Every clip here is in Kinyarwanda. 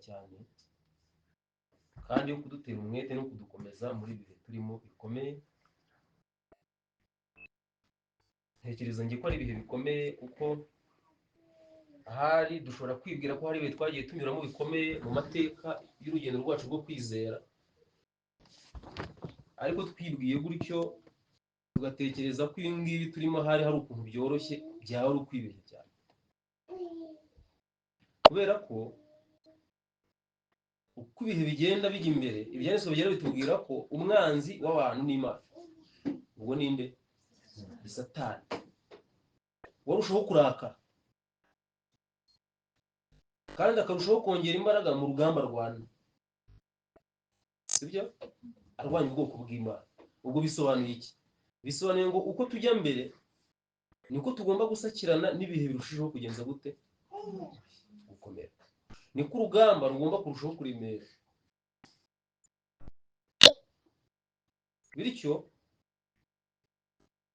cyane kandi yo kudutera umwete no kudukomeza muri bihe turimo bikomeye. Ntekereza ngiye ko ari ibihe bikomeye kuko ahari dushobora kwibwira ko hari ibihe twagiye tunyuramo bikomeye mu mateka y'urugendo rwacu rwo kwizera, ariko twibwiye gutyo tugatekereza ko ibi ngibi turimo hari ukuntu byoroshye, byaba ari ukwibeshya cyane, kubera ko uko ibihe bigenda bijya imbere ibyanditswe bigenda bitubwira ko umwanzi w'abantu n'Imana, ubwo ninde? Ni Satani, warushaho kurakara kandi akarushaho kongera imbaraga mu rugamba rwana, sibyo? Arwanya ubwoko bw'Imana. Ubwo bisobanuye iki? Bisobanuye ngo uko tujya mbere niko tugomba gusakirana n'ibihe birushijeho kugenza gute? Gukomera. Niko urugamba rugomba kurushaho kuremera. Bityo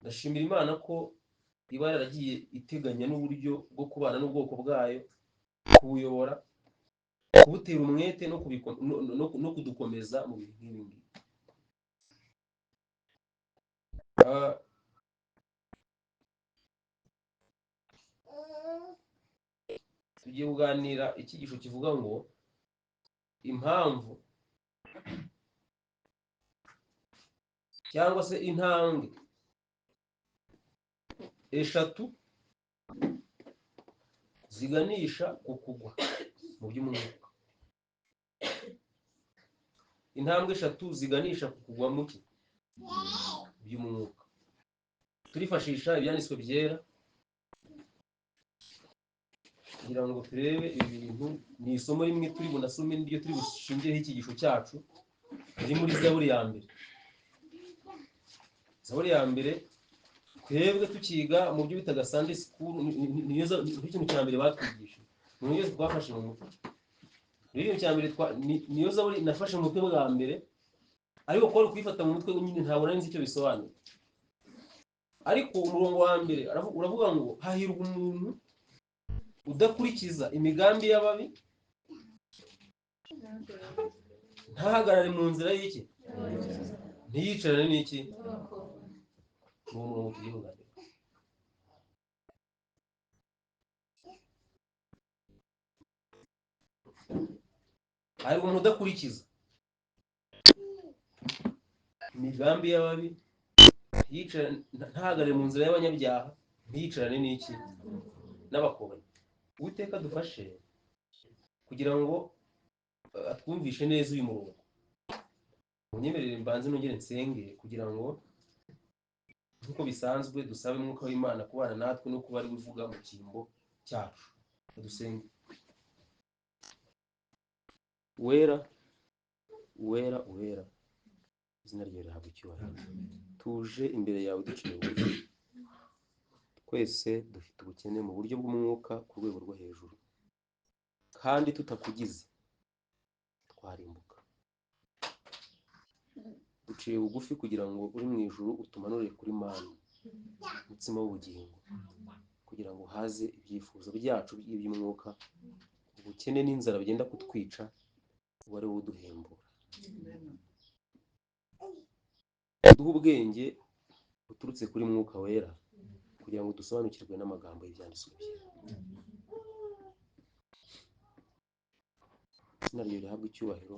ndashimira Imana ko iba yaragiye iteganya n'uburyo bwo kubana n'ubwoko bwayo, kubuyobora, kubutera umwete no kudukomeza mu bihe nk'ibi ngibi. Tugiye kuganira icyigisho kivuga ngo impamvu cyangwa se intambwe eshatu ziganisha ku kugwa mu by'umwuka. Intambwe eshatu ziganisha ku kugwa mu by'umwuka. Turifashisha ibyanditswe byera kugira ngo turebe ibi bintu. Ni isomo rimwe turi bunasome n'iryo turi bushingireho icyigisho cyacu, riri muri Zaburi ya mbere. Zaburi ya mbere twebwe tukiga mu byo bitaga Sunday school, niyo ikintu cya mbere batwigishije, niyo twafashe mu mutwe. Ikintu cya mbere niyo Zaburi nafashe mu mutwe bwa mbere, ariko ko kuyifata mu mutwe nyine ntabwo nari nzi icyo bisobanuye. Ariko umurongo wa mbere uravuga ngo hahirwa umuntu udakurikiza imigambi y'ababi, ntahagarare mu nzira y'iki, ntiyicarane n'iki. Uwo murongo tugiye kuganira. Hahirwa umuntu udakurikiza imigambi y'ababi, ntahagarare mu nzira y'abanyabyaha, ntiyicarane n'iki, n'abakobanyi. Uwiteka dufashe kugira ngo atwumvishe neza uyu murongo. Munyemerere mbanze nongere nsenge kugira ngo nk'uko bisanzwe dusabe umwuka w'Imana kubana natwe no kuba ari uvuga mu cyimbo cyacu. Dusenge. Uwera, uwera, uwera, izina ryawe rihabwa icyubahiro. Tuje imbere yawe duciye bugufi, twese dufite ubukene mu buryo bw'umwuka ku rwego rwo hejuru, kandi tutakugize twarimbuka. Duciye bugufi kugira ngo uri mu ijuru utumanurire kuri Mana, umutsima w'ubugingo, kugira ngo haze ibyifuzo byacu by'iby'umwuka. Ubukene n'inzara bigenda kutwica uba ari wowe uduhembura. Duhe ubwenge buturutse kuri Mwuka Wera kugira ngo dusobanukirwe n'amagambo y'ibyanditswe byera. Izina ryawe rihabwa icyubahiro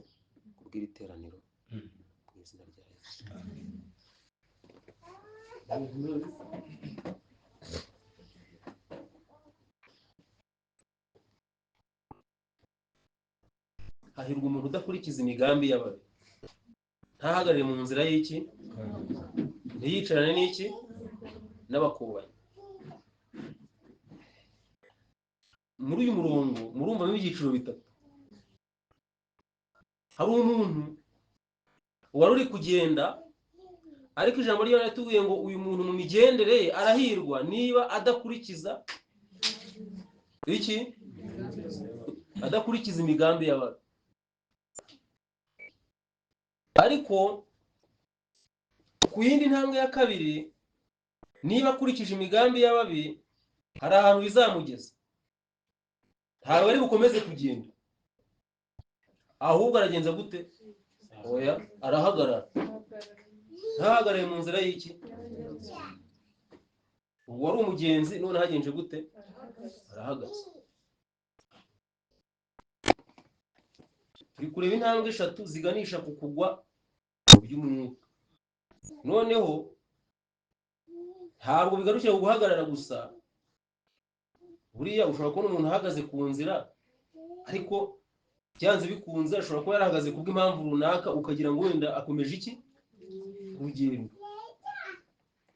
kubw'iri teraniro, mu izina rya Yesu. Hahirwa umuntu udakurikiza imigambi y'ababi, ntahagarare mu nzira y'iki, ntiyicarane n'iki, n'abakobanyi. Muri uyu murongo murumvamo ibyiciro bitatu. Hari umuntu wari uri kugenda, ariko ijambo ry'Imana ritubwiye ngo uyu muntu mu migendere ye arahirwa niba adakurikiza iki, adakurikiza imigambi y'ababi. Ariko ku yindi ntambwe ya kabiri, niba akurikije imigambi y'ababi, hari ahantu bizamugeza, ntabwo ari bukomeze kugenda. ahubwo aragenza gute? Oya, arahagarara. Ntahagarare mu nzira y'iki? Wari umugenzi none hagenje gute? Arahagaze. Turi kureba intambwe 3 ziganisha ku kugwa mu by'umwuka. Noneho ntabwo bigarukira ku guhagarara gusa. Buriya ushobora kubona umuntu ahagaze ku nzira ariko byanze bikunze ashobora kuba yarahagaze kubw'impamvu runaka ukagira ngo wenda akomeje iki? Urugendo.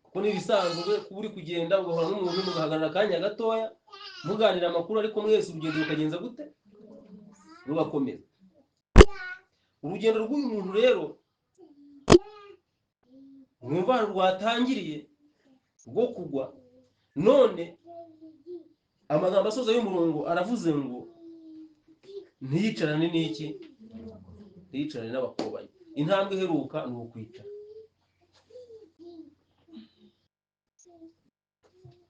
Kuko n'ibisanzwe kuba uri kugenda ugahura n'umuntu mugahagarara akanya gatoya muganira amakuru ariko mwese urugendo rukagenza gute? Rugakomeza. Urugendo rw'uyu muntu rero mwumva rwatangiriye rwo kugwa, none amagambo asoza y'umurongo aravuze ngo ntiyicarane n'iki? Ntiyicarane n'abakobanyi. Intambwe iheruka ni ukwicara.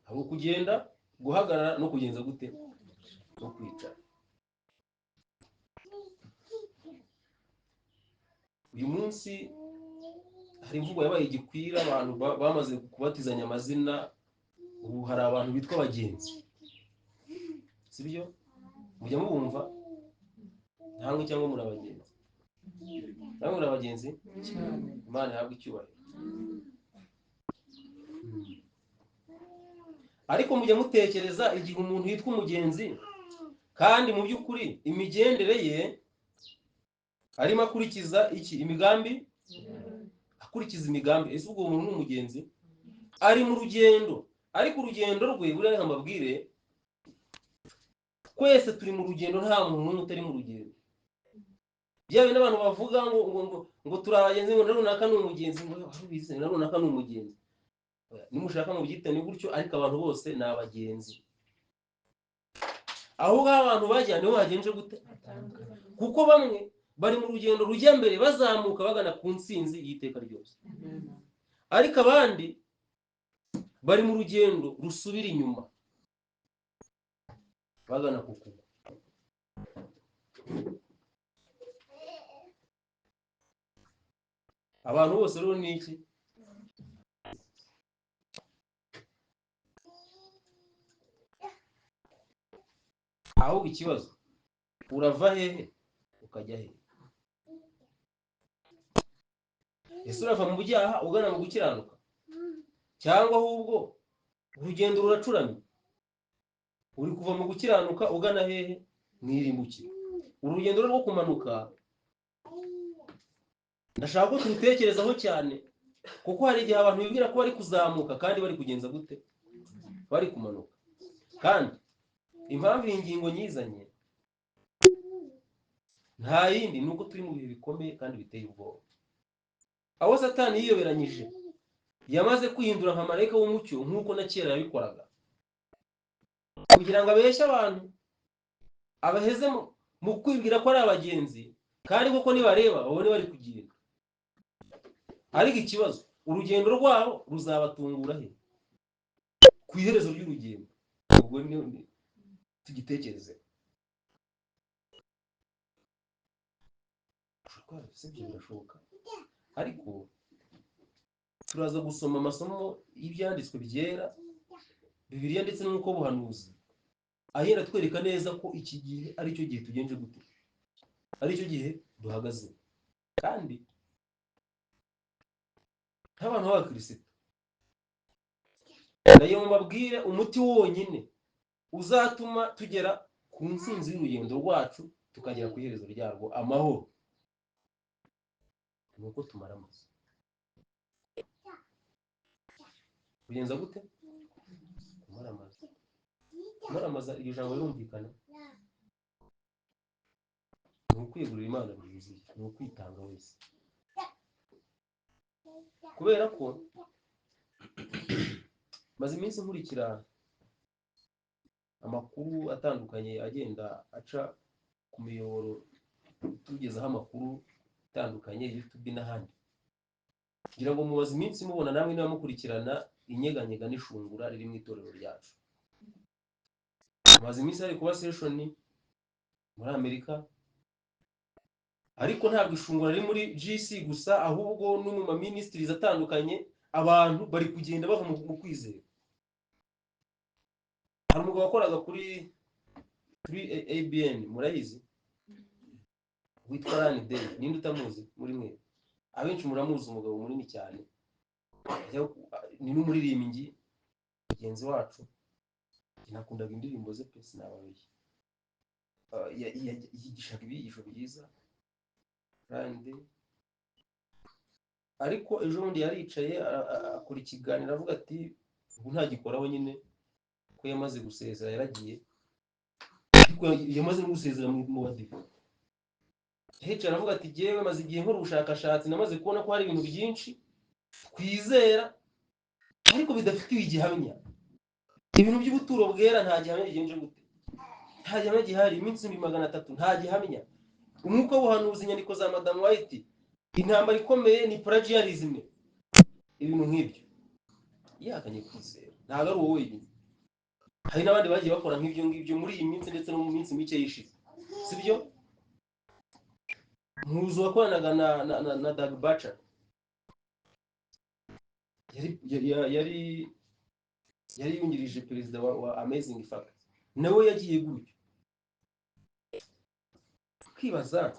Hari ukugenda, guhagarara no kugenza gute? No kwicara. Uyu munsi hari imvugo yabaye igikwira, abantu bamaze kubatizanya amazina. Ubu hari abantu bitwa abagenzi, sibyo? Mujya mubumva ntamwe cyangwa muri abagenzi? Namwe muri abagenzi? Imana ihabwe icyubahiro. Ariko mujya mutekereza igihe umuntu yitwa umugenzi kandi mu by'ukuri imigendere ye arimo akurikiza iki? Imigambi? Akurikiza imigambi. Ese ubwo umuntu ni umugenzi? Ari mu rugendo, ariko urugendo rwe buriya reka mbabwire, twese turi mu rugendo, nta muntu n'umwe utari mu rugendo. Byawe n'abantu bavuga ngo turi abagenzi, ngo runaka ni umugenzi, ngo warubize na runaka ni umugenzi. Nimushaka mu byitane gutyo, ariko abantu bose ni abagenzi. Aho abantu bajya niho hagenje gute? Kuko bamwe bari mu rugendo rujya mbere bazamuka bagana ku ntsinzi y'iteka ryose, ariko abandi bari mu rugendo rusubira inyuma bagana ku kugwa. Abantu bose rero ni iki? Ahubwo ikibazo, urava hehe ukajya hehe? Ese urava mu byaha ugana mu gukiranuka, cyangwa ahubwo urugendo ruracuramye uri kuva mu gukiranuka ugana hehe? Mwirimbukire. Urugendo rwo kumanuka ndashaka ko turutekerezaho cyane, kuko hari igihe abantu bibwira ko bari kuzamuka kandi bari kugenza gute? Bari kumanuka. Kandi impamvu iyi ngingo nyizanye nta yindi, nuko turi mu bihe bikomeye kandi biteye ubwoba, aho Satani yiyoberanyije yamaze kwihindura nka marayika w'umucyo nk'uko na kera yabikoraga, kugira ngo abeshye abantu, abaheze mu kwibwira ko ari abagenzi, kandi koko nibareba babone bari kugenda. Ariko ikibazo, urugendo rwabo ruzabatungura he? Ku iherezo ry'urugendo ubwo ni tugitekereze. Sibyo birashoboka, ariko turaza gusoma amasomo y'ibyanditswe byera, Bibiliya ndetse n'uko buhanuzi ahera twereka neza ko iki gihe ari cyo gihe tugenje gute, ari cyo gihe duhagaze. Kandi nk'abantu b'abakristo nayo mbabwire, umuti wonyine uzatuma tugera ku ntsinzi y'urugendo rwacu tukagera ku iherezo ryarwo amahoro, nuko tumara amaso. Kugenza gute? Kumara amaso. Kumara amaso, iryo jambo rirumvikana. Ni ukwegurira Imana byuzuye, ni ukwitanga wese. Kubera ko maze iminsi nkurikira amakuru atandukanye agenda aca ku miyoboro tugezaho amakuru atandukanye, YouTube n'ahandi. Kugira ngo mubaze iminsi mubona namwe niba mukurikirana inyeganyega n'ishungura riri mu itorero ryacu. Maze iminsi hari kuba session muri Amerika, ariko ntabwo ishungura riri muri GC gusa, ahubwo no mu ministries atandukanye abantu bari kugenda bava mu kwizera. Hari umugabo wakoraga kuri ABN, murayizi, witwa Rani Day. Ninde utamuzi muri mwe? Abenshi muramuzi, umugabo munini cyane, ni n'umuririmbyi mugenzi wacu. Nakundaga indirimbo ze pe, sinababeshya. Yigishaga ibigisho byiza Rani Day. Ariko ejo bundi yaricaye akora ikiganiro avuga ati ubu ntagikoraho nyine ko yamaze gusezera, yaragiye, ariko yamaze no gusezera mu badive. Hicara avuga ati jewe maze igihe nkora ubushakashatsi, namaze kubona ko hari ibintu byinshi twizera ariko bidafitiwe igihamya. Ibintu by'ubuturo bwera nta gihamya gigenje gute, nta gihamya gihari. Iminsi 300 nta gihamya. Umwuka w'ubuhanuzi, inyandiko za Madam White, intambara ikomeye ni plagiarism, ibintu nk'ibyo. Yahakanye kwizera, ntabwo ari wowe wenyine, hari n'abandi bagiye bakora nk'ibyo ngibyo muri iyi minsi ndetse no mu minsi mike yishize, sibyo? Muzo wakoranaga na Doug Bacher, yari yungirije perezida wa Amazing Facts, nawe yagiye gutyo. Kwibaza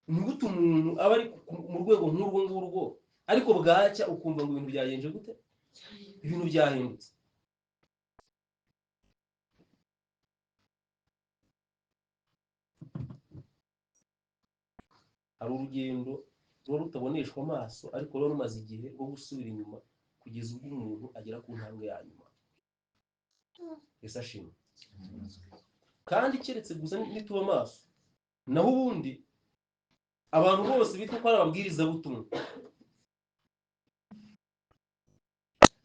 ni gute umuntu aba ari mu rwego nk'urwo ngurwo, ariko bwacya ukumva ngo ibintu byagenje gute, ibintu byahindutse. Hari urugendo ruba rutaboneshwa amaso, ariko ruba rumaze igihe rwo gusubira inyuma kugeza ubwo umuntu agera ku ntambwe ya nyuma. Ese ashimwe. Kandi keretse gusa nituba amaso, naho ubundi abantu bose bitwa ko ari ababwirizabutumwa,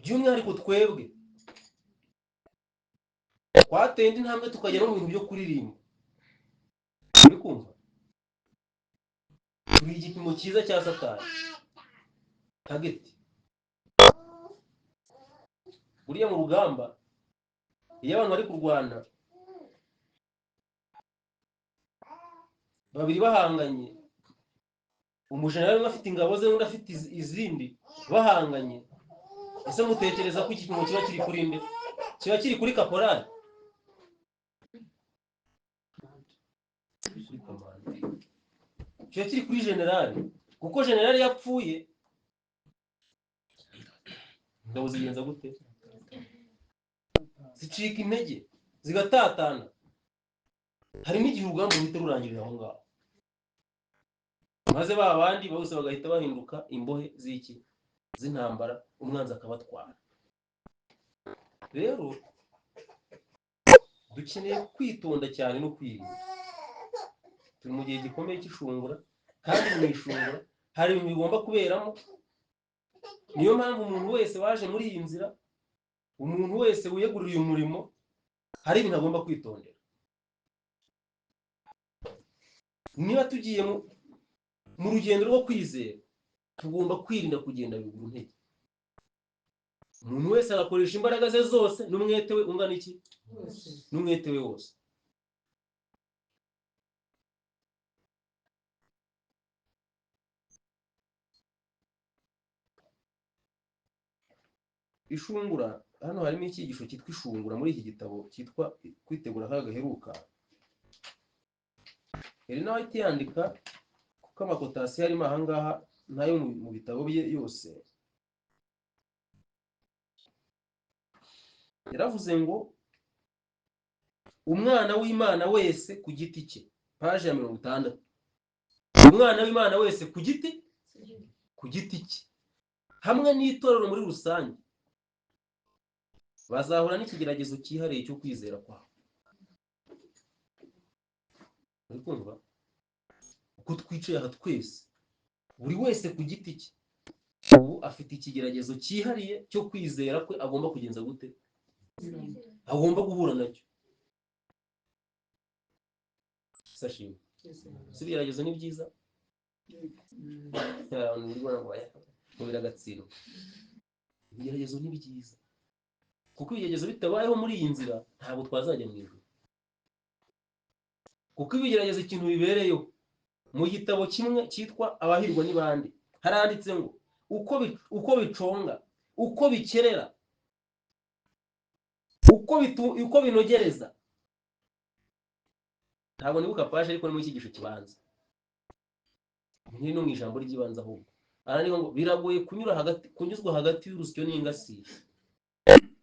by'umwihariko twebwe twateye indi ntambwe tukagera mu bintu byo kuririmba. Uri kumva? Turi igipimo cyiza cya Satani. Target. Buriya mu rugamba, iyo abantu bari kurwana, babiri bahanganye, umujenerali umwe afite ingabo ze n'undi afite izindi, bahanganye, ese mutekereza ko iki kintu kiba kiri kuri nde? Kiba kiri kuri kaporali? Kiba kiri kuri generali, kuko generali yapfuye ingabo zigenza gute? Zicika intege, zigatatana. Hari n'igihe urugamba ruhita rurangirira aho ngaho, maze ba bandi bose bagahita bahinduka imbohe z'iki, z'intambara, umwanzi akabatwara. Rero dukeneye kwitonda cyane no kwirinda. Turi mu gihe gikomeye cy'ishungura, kandi mu ishungura hari ibintu bigomba kuberamo. Niyo mpamvu umuntu wese waje muri iyi nzira, umuntu wese wiyegurira uyu murimo, hari ibintu agomba kwitondera. Niba tugiye mu rugendo rwo kwizera, tugomba kwirinda kugenda biguru ntege. Umuntu wese agakoresha imbaraga ze zose n'umwete we ungana iki? N'umwete we wose. Ishungura, hano harimo icyigisho cyitwa ishungura muri iki gitabo cyitwa kwitegura akaga gaheruka. Elena White yandika kuko amakotasi harimo ahangaha nayo mu bitabo bye yose. Yaravuze ngo umwana w'Imana wese ku giti cye, page ya 60. Umwana w'Imana wese ku giti cye, hamwe n'itorero muri rusange, bazahura n'ikigeragezo cyihariye cyo kwizera kwabo. Uri kumva? Uko twicaye aha twese, buri wese ku giti cye, ubu afite ikigeragezo cyihariye cyo kwizera kwe agomba kugenza gute, agomba guhura nacyo. Sashimwe. Si ibigeragezo ni byiza? Abantu muri Rwanda mubira agatsiro. Ibigeragezo ni byiza, kuko ibigeragezo bitabayeho muri iyi nzira ntabwo twazajya mu ijuru. kuko ibigeragezo ikintu bibereyeho. Mu gitabo kimwe cyitwa Abahirwa ni bande haranditse ngo uko biconga, uko bikerera, uko binogereza. Ntabwo nibuka paje ariko ni mu cyigisho kibanza. Ni no mu ijambo ry'ibanza ahubwo. Arandika ngo biragoye kunyuzwa hagati y'urusyo n'ingasire.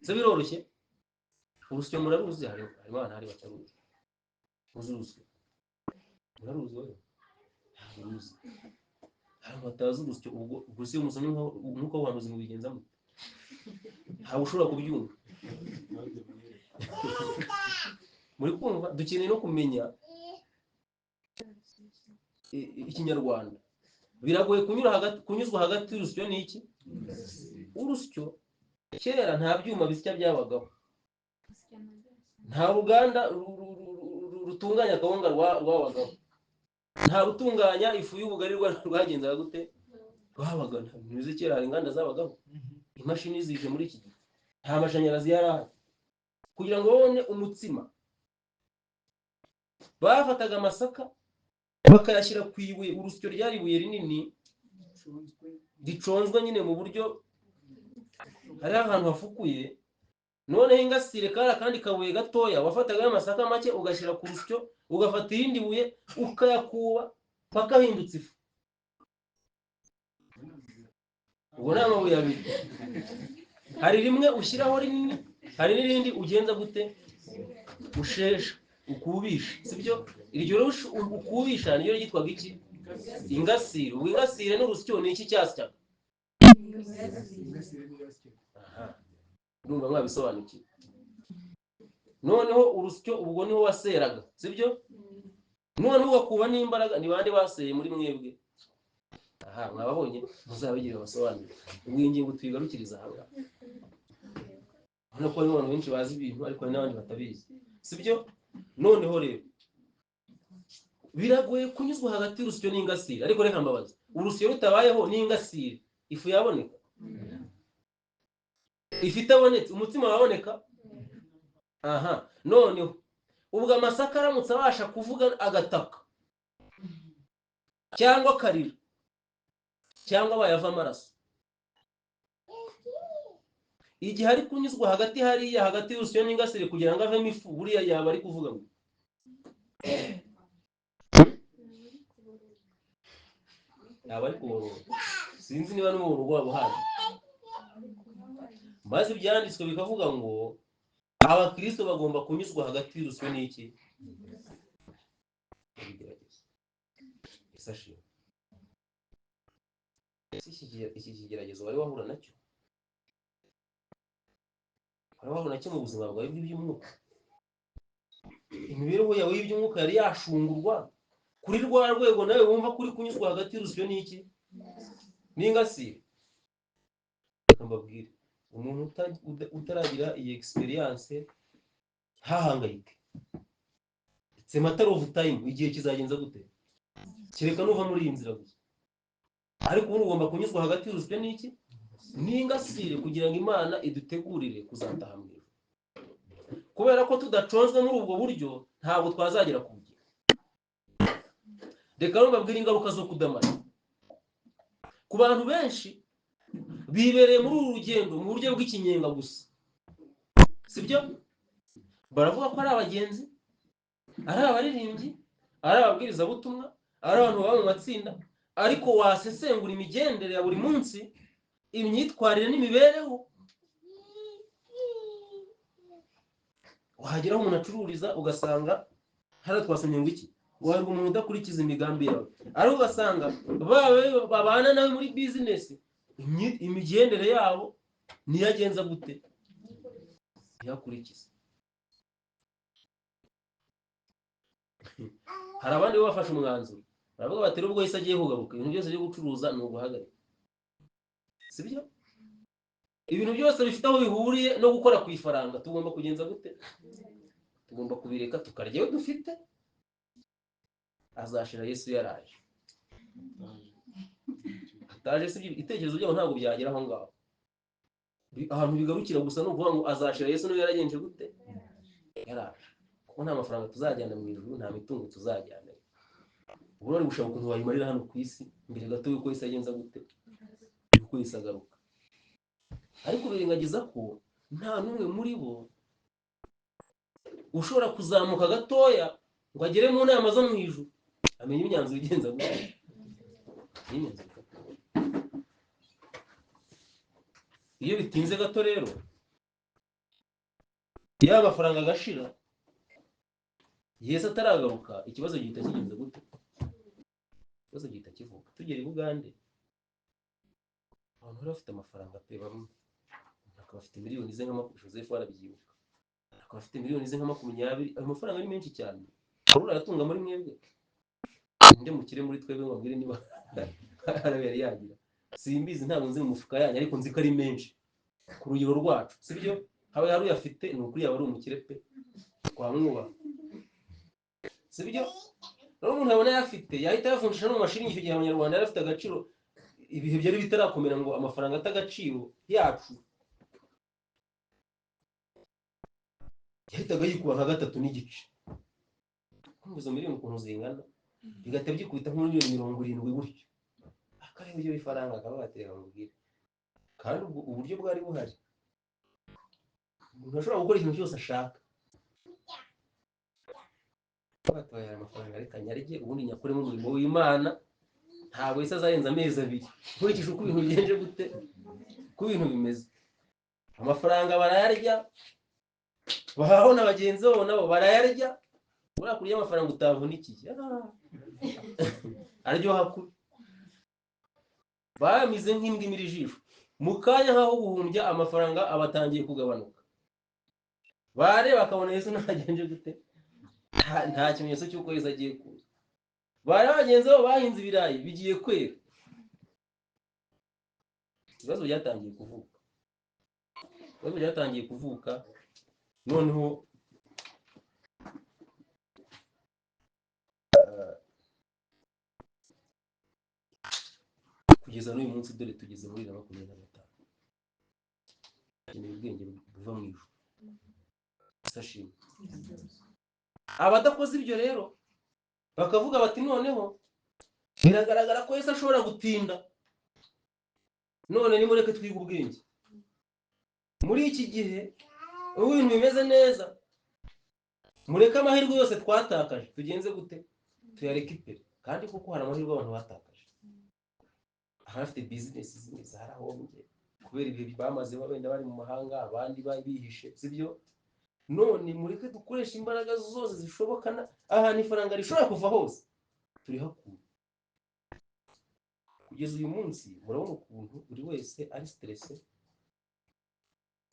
Se biroroshye? Urusyo muraruzi, harimo abantu hari bataruzi. Uzi urusyo? Muraruzi wowe? Uruzi. Hari batazi urusyo, ubwo si umusomyi nk'uko wamuzi mu bigenza mute. Ntabwo ushobora kubyumva. Muri kumva dukeneye no kumenya ikinyarwanda. Biragoye kunyuzwa hagati y'urusyo n'iki? Urusyo kera nta byuma bisya byabagaho, nta ruganda rutunganya akawunga rwabagaho, nta rutunganya ifu y'ubugari rwagenzaga gute rwabaga. Ntuzi kera hari inganda zabagaho, imashini zije muri iki gihe, nta mashanyarazi yari ahari. Kugira ngo babone umutsima bafataga amasaka bakayashyira ku ibuye. Urusyo ryari ibuye rinini riconzwe nyine mu buryo hari ahantu hafukuye. Noneho ingasire kari akandi kabuye gatoya, wafataga amasaka make ugashyira ku rusyo, ugafata irindi buye ukayakuba paka hindutse ifu. Ubwo ni amabuye abiri, hari rimwe ushyiraho rinini, hari n'irindi ugenza gute ushesha ukubisha, sibyo? Iryo ukubisha niyo ryitwaga iki? Ingasire. Ubwo ingasire n'urusyo ni iki cyasyaga? Ndumva mwabisobanukiwe. Noneho urusyo ubwo niho waseraga, sibyo? Noneho ugakuba n'imbaraga. Ni bande baseye muri mwebwe? Mwababonye, muzabigire basobanure. Ubwo iyi ngingo tuyigarukiriza aha. Hano ko hari abantu benshi bazi ibintu ariko hari n'abandi batabizi, sibyo? Noneho rero biragoye kunyuzwa hagati y'urusyo n'ingasire. Ariko reka mbabaza, urusyo rutabayeho n'ingasire ifu yaboneka? Ifu itabonetse umutsima waboneka? Noneho ubwo amasaka aramutse abasha kuvuga agataka cyangwa akarira cyangwa bayava amaraso, igihe ari kunyuzwa hagati hariya hagati y'urusyo n'ingasire kugira ngo avemo ifu, buriya yaba ari kuvuga ngo yaba ari kuborora. Sinzi niba n'umuntu wabo hano. Maze ibyanditswe bikavuga ngo abakristo bagomba kunyuzwa hagati y'urusyo n'iki? Iki kigeragezo wari wahura nacyo? Wari wahura nacyo mu buzima bwawe bw'iby'umwuka? Imibereho yawe y'iby'umwuka yari yashungurwa kuri rwa rwego nawe wumva kuri kunyuzwa hagati y'urusyo n'iki? N'ingasire? Mbabwire, umuntu utaragira iyi experience hahangayike. It's a matter of time. Igihe kizagenza gute? Kereka nuva muri iyi nzira gusa. Ariko ubu ugomba kunyuzwa hagati y'urusyo n'iki? N'ingasire, kugira ngo Imana idutegurire kuzataha mu ijuru. Kubera ko tudaconzwe muri ubwo buryo ntabwo twazagera ku bugingo. Reka mbabwire ingaruka zo kudamara. Ku bantu benshi bibereye muri uru rugendo mu buryo bw'ikinyenga gusa, sibyo? Baravuga ko ari abagenzi, ari abaririmbyi, ari ababwirizabutumwa, ari abantu baba mu matsinda, ariko wasesengura imigendere ya buri munsi, imyitwarire n'imibereho, wahageraho umuntu acururiza ugasanga hano twasomye ngo iki? Wari umuntu udakurikiza imigambi yawe. Ari ugasanga babana nawe muri business, imigendere yabo niyagenza gute? Ntiyakurikiza. Hari abandi bafashe umwanzuro, baravuga bati ubwo yise agiye kugaruka ibintu byose byo gucuruza ni uguhagarika, sibyo? Ibintu byose bifite aho bihuriye no gukora ku ifaranga tugomba kugenza gute? Tugomba kubireka tukarya iyo dufite. Azashira Yesu yaraje. Ataje sibyo, itekerezo byabo ntabwo byagera aho ngaho. Ahantu bigarukira gusa no kuvuga ngo azashira Yesu no yaragenje gute? Yaraje. ko nta mafaranga tuzajyana mu ijuru, nta mitungo tuzajyana. Ubu rero gushaka ukuntu wayimarira hano ku isi mbere gato yuko isi agenza gute, yuko isi agaruka. Ariko birengagiza ko nta n'umwe muri bo ushobora kuzamuka gatoya ngo agere mu nama zo mu ijuru amenye imyanzuro igenza gute. Iyo bitinze gato rero ya mafaranga agashira, Yesu ataragaruka, ikibazo gihita kigenza gute, ikibazo gihita kivuka. Tugera i Bugande abantu bari bafite amafaranga pe, bamwe akaba afite miliyoni ze nka Joseph warabyibuka, akaba afite miliyoni ze nka 20. Ayo mafaranga ari menshi cyane. Urura aratunga muri mwebwe, nde mukire muri twebwe ngo mbwire niba arabe yari yagira. Simbizi, ntabwo nzi mu mufuka yanyu, ariko nzi ko ari menshi ku rugero rwacu, sibyo? Haba yari uyafite ni ukuri yaba ari umukire pe, twamwuba, sibyo? Rero umuntu yabona yafite yahita yavunjisha no mu mashiringi. Icyo gihe abanyarwanda yari afite agaciro, ibihe byari bitarakomera ngo amafaranga atagaciro yacu, yahitaga yikuba nka 3 n'igice. Kumva izo miliyoni ukuntu zingana, bigahita byikubita nko muri 70 gutyo. Akareba ibyo bifaranga akaba batera mubwire, kandi uburyo bwari buhari, umuntu ashobora gukora ikintu cyose ashaka. Batwaye amafaranga ariko nyarige, ubundi nyakuremo umurimo w'Imana. Ntabwo Yesu azarenza amezi 2 nkurikije uko ibintu bigenje gute, uko ibintu bimeze. Amafaranga barayarya, bahaho na bagenzi babo nabo barayarya. Ura kurya amafaranga utavunikiye aryoha kubi. Bamize nk'imbwa imira ijisho, mu kanya nkaho guhumbya amafaranga abatangiye kugabanuka. Bare bakabona Yesu nagenje gute, nta kimenyetso cy'uko Yesu agiye kuza. Bare bagenzi babo bahinze ibirayi bigiye kwera. Ibibazo byatangiye kuvuka, ibibazo byatangiye kuvuka. Noneho kugeza n'uyu munsi dore tugeze muri 2025. Ni ubwenge buva mu ijuru. Sashimwe. Abadakoze ibyo rero bakavuga bati noneho biragaragara ko Yesu ashobora gutinda, none nimureke twiga ubwenge. Muri iki gihe ubu ibintu bimeze neza, mureke amahirwe yose twatakaje tugenze gute, tuyareke ipere. Kandi kuko hari amahirwe abantu batakaje. Abafite business zimwe zarahombye kubera ibihe bamaze babenda bari mu mahanga, abandi bihishe, sibyo? None mureke dukoresha imbaraga zose zishobokana, ahantu ifaranga rishobora kuva hose turihakura. Kugeza uyu munsi murabona ukuntu buri wese ari stressé,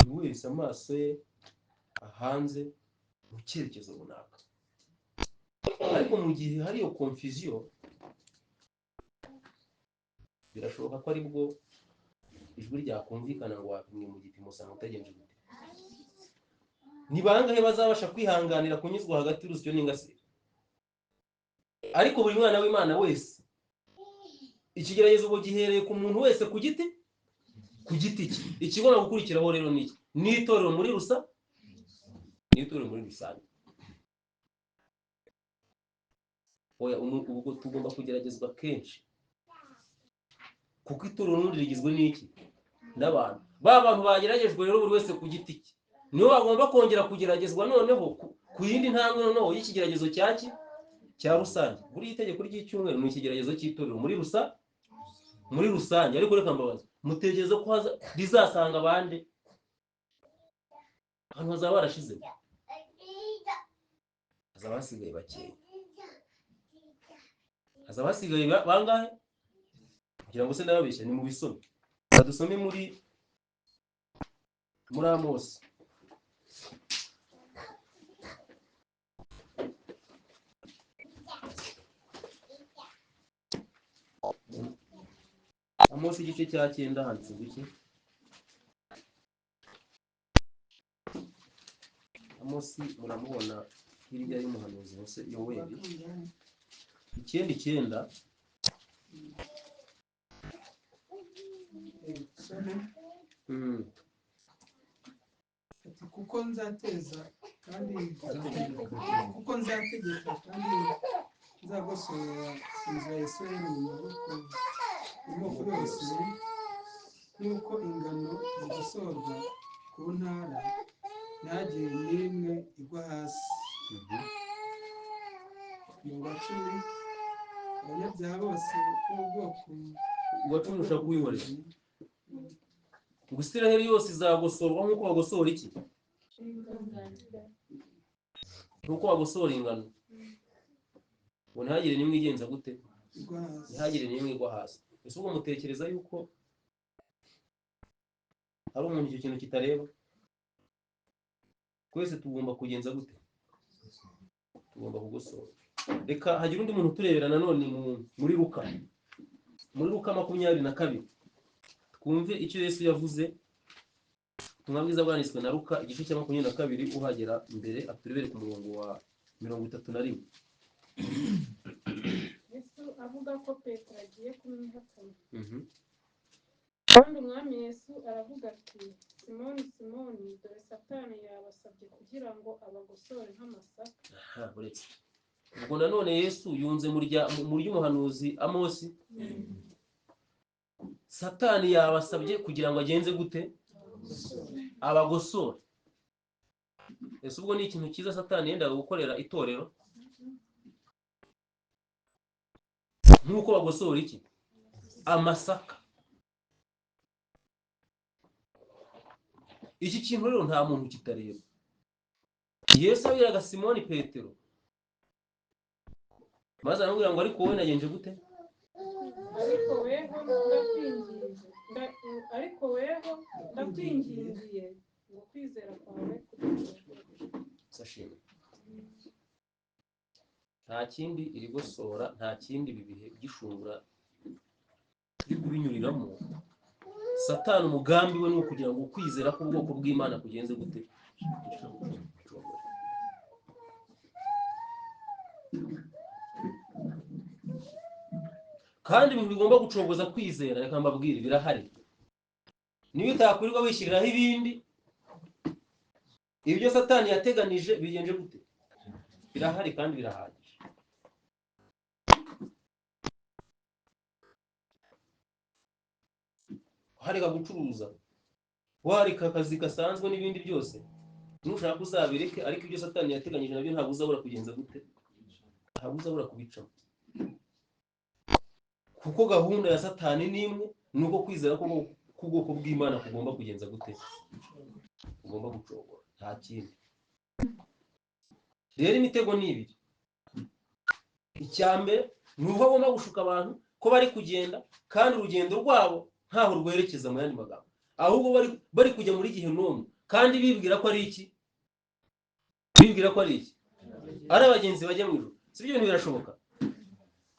buri wese amaso ye ahanze mu cyerekezo runaka. Ariko mu gihe hari iyo confusion, birashoboka ko ari bwo ijwi ryakumvikana ngo wapimwe mu gipimo usanga utagenje gute. Ni bangahe bazabasha kwihanganira kunyuzwa hagati y'urusyo n'ingasire? Ariko buri mwana w'Imana wese, ikigeragezo ubu gihereye ku muntu wese ku giti cye. Ikigomba gukurikiraho rero ni iki? N'itorero muri rusange. Oya, ubwo tugomba kugeragezwa kenshi, kuko itorero n'undi rigizwe n'iki? N'abantu. Ba bantu bageragejwe rero buri wese ku giti cye, niho bagomba kongera kugeragezwa noneho ku yindi ntambwe noneho y'ikigeragezo cya rusange. Buri itegeko ry'icyumweru ni ikigeragezo cy'itorero muri rusange. Ariko reka mbabaza, mutegereza ko rizasanga abandi abantu bazaba barashize, hazaba hasigaye bakeya. Hazaba hasigaye bangahe? Kugira ngo se ndababeshya, ni mu bisome. Dusome muri Amosi. Amosi igice cya 9 handitse iki? Amosi muramubona hirya y'umuhanuzi Mose Yoweli. 9:9. ati kuko nzategeka kandi nzagosora inzu ya Isirayeli mu maboko yose nk'uko ingano zigosorwa ku ntara, ntihagire n'imwe igwa hasi. Mu bacumi abanyabyaha bose b'ubwoko ubacumi ushaka kuwihorera ngo Isirayeli yose izagosorwa nk'uko bagosora iki? Nk'uko bagosora ingano. Ngo ntihagire n'imwe igenza gute? Ntihagire n'imwe igwa hasi. Ese ubwo mutekereza yuko hari umuntu icyo kintu kitareba? Twese tugomba kugenza gute? Tugomba kugosora. Reka hagira undi muntu turebera nanone muri Luka 22 twumve icyo Yesu yavuze. Ubutumwa bwiza bwanditswe na Luka igice cya 22 uhagera mbere aturebere ku murongo wa 31. Yesu avuga ko Petero agiye kumwihakana. Kandi umwami Yesu aravuga ati, Simoni, Simoni, dore Satani yabasabye kugira ngo abagosore nk'amasaka. Uretse ubwo nanone Yesu yunze mu ry'umuhanuzi Amosi. Satani yabasabye kugira ngo agenze gute? Abagosore. Ese ubwo ni ikintu cyiza Satani yenda gukorera itorero? Nk'uko bagosora iki? Amasaka. Iki kintu rero nta muntu kitareba. Yesu abwiraga Simoni Petero, maze aramubwira ngo ariko wowe nagenje gute? Ariko weho ndakwingingiye ngo kwizera kwawe sashimwe. Nta kindi iri gosora, nta kindi bibihe gishungura turi kubinyuriramo. Satani umugambi we ni ukugira ngo kwizera k'ubwoko bw'Imana kugenze gute? Kandi ibintu bigomba gucogoza kwizera, reka mbabwire birahari. Niyo utakurirwa wishyiriraho ibindi, ibyo Satani yateganije bigenje gute? Birahari kandi birahagije. Harika gucuruza, warika akazi gasanzwe n'ibindi byose, nushaka uzabireke, ariko ibyo Satani yateganyije nabyo ntabwo uzabura kugenza gute? Ntabwo uzabura kubicamo. Kuko gahunda ya Satani ni imwe, nuko kwizera ko kubwoko bw'Imana kugomba kugenza gute? Kugomba gucogora, nta kindi. Rero imitego ni ibiri. Icyambere ni uko bagomba gushuka abantu ko bari kugenda kandi urugendo rwabo ntaho rwerekeza mu yandi magambo, ahubwo bari kujya muri Gehinomu kandi bibwira ko ari iki? Bibwira ko ari iki? Ari abagenzi bajya mu ijuru. Si byo bintu birashoboka?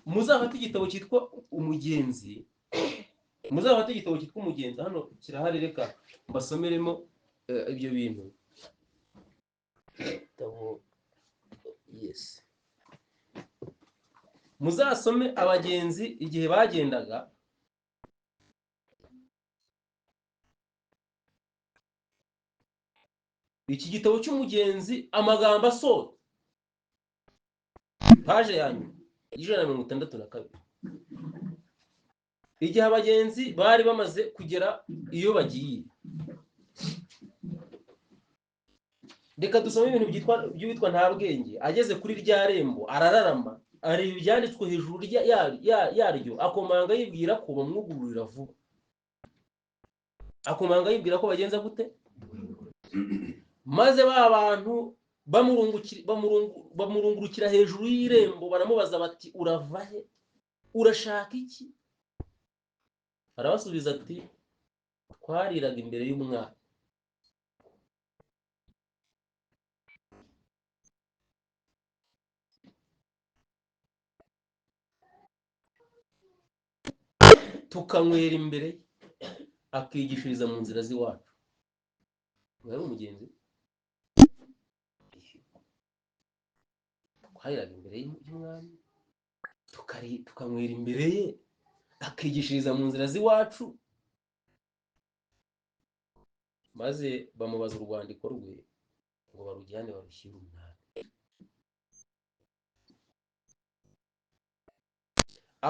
Muzafate igitabo cyitwa Umugenzi. Muzafate igitabo cyitwa Umugenzi. Hano kirahari, reka mbasomeremo ibyo bintu. Igitabo yes. Muzasome abagenzi igihe bagendaga. Iki gitabo cy'Umugenzi amagambo asoza. Paje yanyu 162. Igihe abagenzi bari bamaze kugera iyo bagiye. Reka dusome ibintu byitwa nta bwenge. Ageze kuri rya rembo arararama, areba ibyanditswe hejuru yaryo, akomanga yibwira ko bamwugururira vuba. Akomanga yibwira ko bagenza gute? Maze ba bantu bamurungurukira hejuru y'irembo, baramubaza bati urava he? Urashaka iki? Arabasubiza ati twariraga imbere y'umwami. Tukanywera imbere ye, akigishiriza mu nzira z'iwacu. Wari umugenzi? Twariraga imbere y'umwami, tukanywera imbere ye, akigishiriza mu nzira z'iwacu. maze bamubaza urwandiko rwe ngo barujyane barushyire umwami.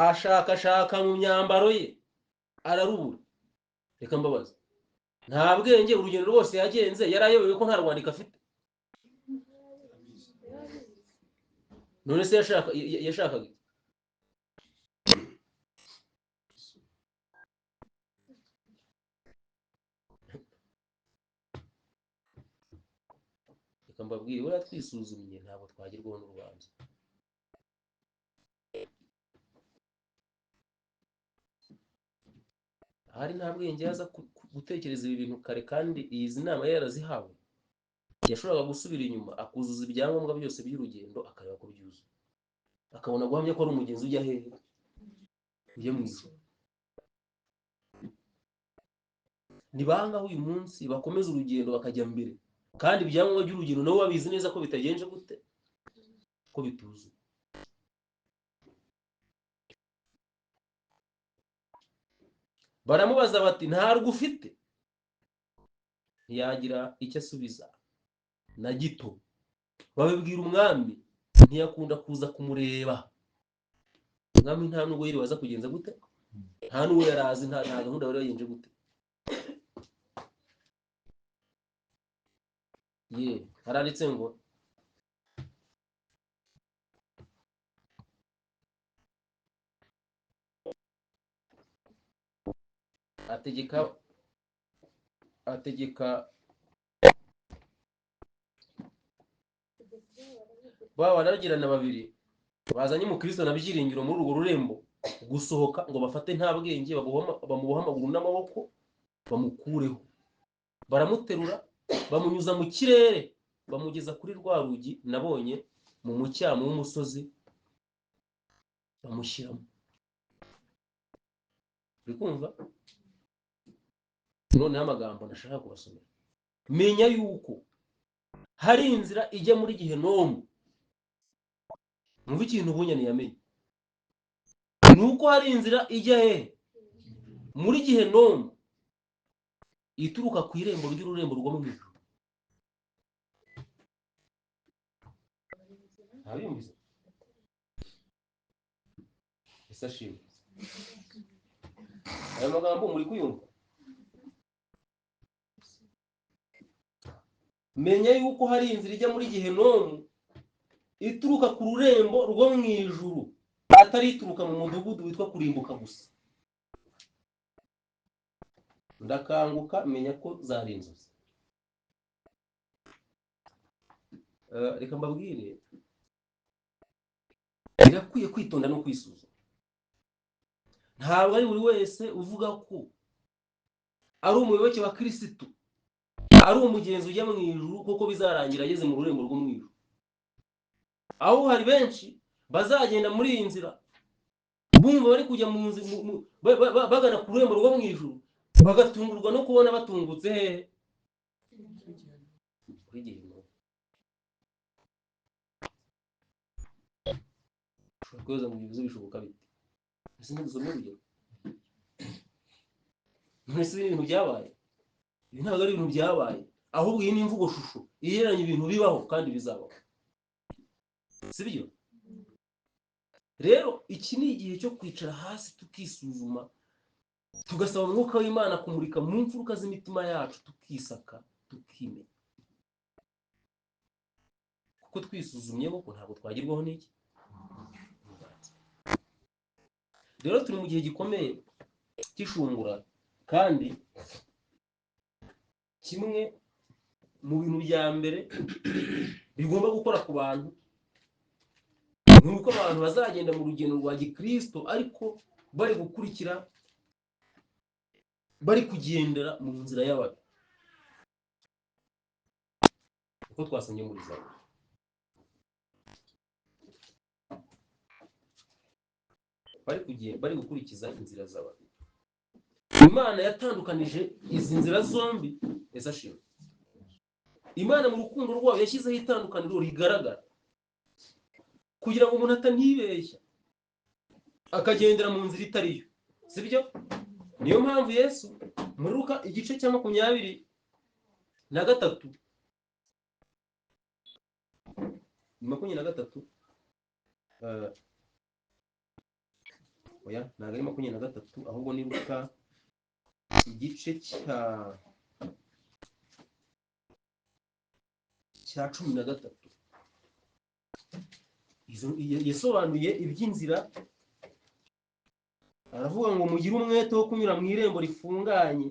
Ashakashaka mu myambaro ye ararubura. Reka mbabaza, nta bwenge urugendo rwose yagenze yari ayobewe ko nta rwandiko afite? None se yashakaga reka mbabwire, buriya twisuzumye ntabwo twagirwaho n'urubanza. Ahari nta bwenge yaza gutekereza ibi bintu kare, kandi izi nama yarazihawe, yashoboraga gusubira inyuma akuzuza ibyangombwa byose by'urugendo akareba ko byuzuye, akabona guhamya ko ari umugenzi ujya hehe, ujya mu ijuru. Ni bangahe uyu munsi bakomeza urugendo bakajya mbere, kandi ibyangombwa by'urugendo nabo babizi neza ko bitagenje gute, ko bituzuye. Baramubaza bati ntarwo ufite? Ntiyagira icyo asubiza na gito. Babibwira umwami, ntiyakunda kuza kumureba. Umwami nta nubwo yiri waza kugenza gute, nta n'uwo yarazi, nta gahunda bari bagenje gute. Haranditse ngo ategeka baragirana babiri bazanye umukristo na byiringiro muri urwo rurembo gusohoka ngo bafate nta bwenge, bamuboha amaguru n'amaboko bamukureho. Baramuterura bamunyuza mu kirere bamugeza kuri rwa rugi nabonye mu mucyamo w'umusozi, bamushyiramo. Uri kumva? Noneho amagambo ndashaka kubasomera. Menya yuko hari inzira ijya muri Gihenomu. Mwumva ikintu Bunyani yamenye. Nuko hari inzira ijya he? Muri Gihenomu, ituruka ku irembo ry'ururembo rwo mu ijuru. Ntabiyumvise? Isashimwe. Aya magambo muri kuyumva? Menya yuko hari inzira ijya muri Gihenomu ituruka ku rurembo rwo mu ijuru, atari ituruka mu mudugudu witwa kurimbuka gusa. Ndakanguka menya ko zari inzozi. Reka mbabwire, birakwiye kwitonda no kwisuzuma. Ntabwo ari buri wese uvuga ko ari umuyoboke wa Kristo, ari umugenzi ujya mu ijuru, kuko bizarangira ageze mu rurembo rwo mu ijuru. Aho hari benshi bazagenda muri iyi nzira bumva bari kujya mu bagana ku rurembo rwo mu ijuru, bagatungurwa no kubona batungutse hehe? Kuri Gihenomu. Kweza mu bivuze bishoboka bite? Ese ndusomye urugero. Mwese ibintu byabaye. Ibi ntabwo ari ibintu byabaye, ahubwo iyi ni imvugo shusho igereranya ibintu bibaho kandi bizabaho. Sibyo? Rero iki ni igihe cyo kwicara hasi tukisuzuma, tugasaba umwuka w'Imana kumurika mu mfuruka z'imitima yacu, tukisaka, tukimenya. Kuko twisuzumye koko ntabwo twagirwaho n'iki. Rero turi mu gihe gikomeye cy'ishungura, kandi kimwe mu bintu bya mbere bigomba gukora ku bantu ni uko abantu bazagenda mu rugendo rwa Gikristo, ariko bari gukurikira, bari kugendera mu nzira y'ababi. Uko twasomye muri Zaburi. Bari gukurikiza inzira z'ababi. Imana yatandukanije izi nzira zombi. Ese ashimwe. Imana mu rukundo rwayo yashyizeho itandukaniro rigaragara, kugira ngo umuntu atanibeshya akagendera mu nzira itari yo. Sibyo? Niyo mpamvu Yesu muri Luka igice cya 20 na gatatu ni 23 oya ntabwo ari 23 ahubwo ni Luka igice cya 13 yasobanuye iby'inzira, aravuga ngo mugire umwete wo kunyura mu irembo rifunganye.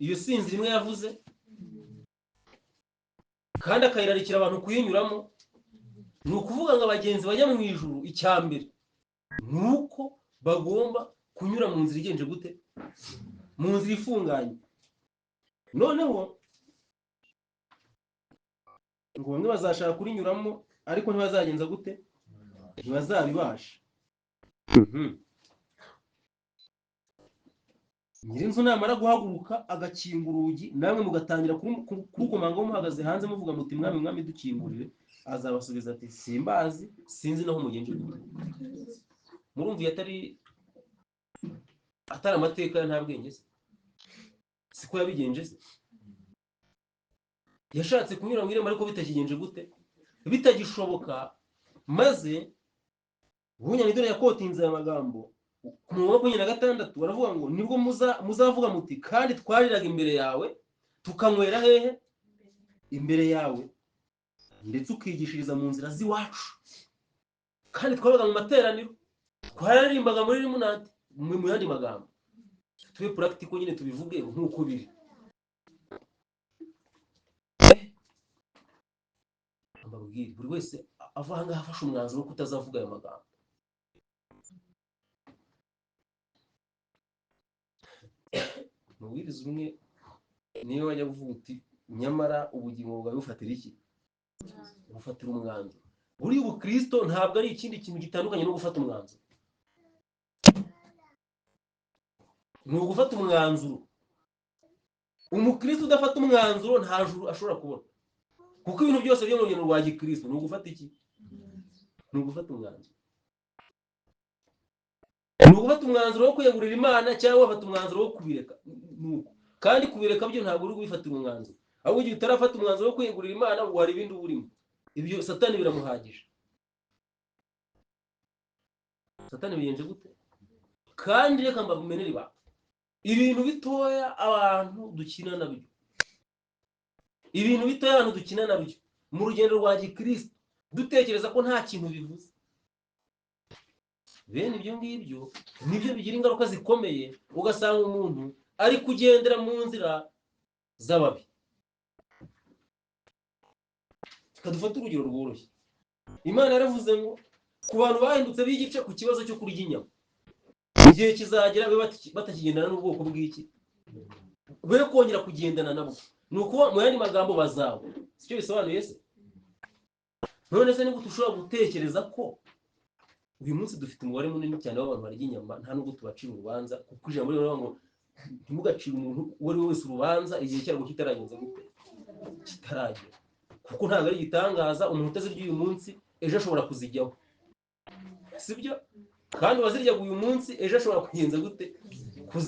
Iyo si inzira imwe yavuze, kandi akayirarikira abantu kuyinyuramo. Ni ukuvuga ngo abagenzi bajya mu ijuru, icya mbere ni uko bagomba kunyura mu nzira igenje gute? Mu nzira ifunganye. Noneho ngo bamwe bazashaka kurinyuramo ariko ntibazagenza gute? Ntibazabibasha. Nyirinzu namara guhaguruka agakinga urugi, namwe mugatangira kurukomanga muhagaze hanze muvuga muti mwami mwami dukingurire, azabasubiza ati simbazi, sinzi naho mugenje gute. Murumva atari amateka ya nta bwenge se? Siko yabigenje se? Yashatse kunyura mu irembo ariko bitakigenje gute? Bitagishoboka. Maze Bunyanidore yakotinze aya magambo ku murongo wa 26 baravuga ngo nibwo muzavuga muti kandi twariraga imbere yawe tukanywera hehe? Imbere yawe, ndetse ukigishiriza mu nzira z'iwacu, kandi twabaga mu materaniro, twaririmbaga muri limunati. Mu yandi magambo tube practical nyine tubivuge nk'uko biri. Mbabwire buri wese ava aha ngaha afashe umwanzuro wo kutazavuga aya magambo. Mubwiriza umwe niyo wajya kuvuga uti nyamara ubugingo bwawe bufatira iki? Bufatira umwanzuro. Buri ubukristo ntabwo ari ikindi kintu gitandukanye no gufata umwanzuro. Ni ugufata umwanzuro. Umukristo udafata umwanzuro nta juru ashobora kubona, kuko ibintu byose byo mu rugendo rwa gikristo ni ugufata iki? Ni ugufata umwanzuro. Ni ugufata umwanzuro wo kwiyegurira Imana cyangwa ufata umwanzuro wo kubireka. Kandi kubireka byo ntabwo uri gufatira umwanzuro, ahubwo igihe utarafata umwanzuro wo kwiyegurira Imana ngo hari ibindi urimo. Ibyo Satani biramuhagije. Satani bigenje gute? Kandi reka mbabumenere ibanga. Ibintu bitoya abantu dukina nabyo, ibintu bitoya abantu dukina nabyo mu rugendo rwa gikristo, dutekereza ko nta kintu bivuze. Bene ibyo ngibyo nibyo bigira ingaruka zikomeye, ugasanga umuntu ari kugendera mu nzira z'ababi. Kadufata urugero rworoshye. Imana yaravuze ngo ku bantu bahindutse b'igice ku kibazo cyo kurya inyama, igihe kizagera batakigendana n'ubwoko bw'iki, be kongera kugendana nabo. Ni ukuba mu yandi magambo bazaba. Sicyo bisobanuye se? None se nigute ushobora gutekereza ko uyu munsi dufite umubare munini cyane w'abantu barya inyama nta nubwo tubacira urubanza? Kuko ijambo rivuga ngo ntimugacire umuntu uwo ari we wese urubanza igihe cyarwo kitaragenze gute? Kitaragera. Kuko ntabwo ari igitangaza umuntu utazirya uyu munsi ejo ashobora kuzijyaho, sibyo? Kandi waziryaga uyu munsi ejo ashobora kugenza gute?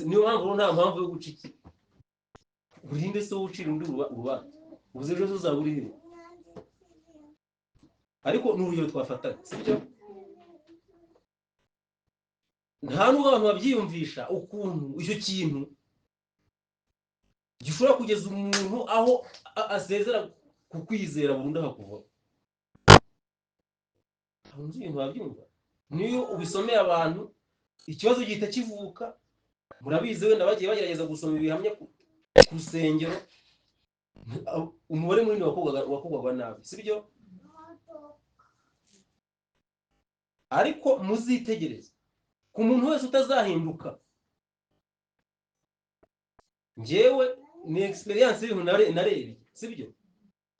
Niyo mpamvu nta mpamvu yo guca iki. Urinde se ucira undi urubanza, ubuze ejo uzaba uri hehe? Ariko ni urugero twafataga, sibyo? Nta nubwo abantu babyiyumvisha ukuntu icyo kintu gishobora kugeza umuntu aho asezera ku kwizera burundu akakuvaho. Ntabwo ibintu babyumva. Niyo ubisomeye abantu ikibazo gihita kivuka. Murabizi wenda bagiye bagerageza gusoma ibihamya ku rusengero, umubare munini wakugwaga nabi, sibyo? Ariko muzitegereze ku muntu wese utazahinduka. Njyewe ni experience y'ibintu narebye, sibyo?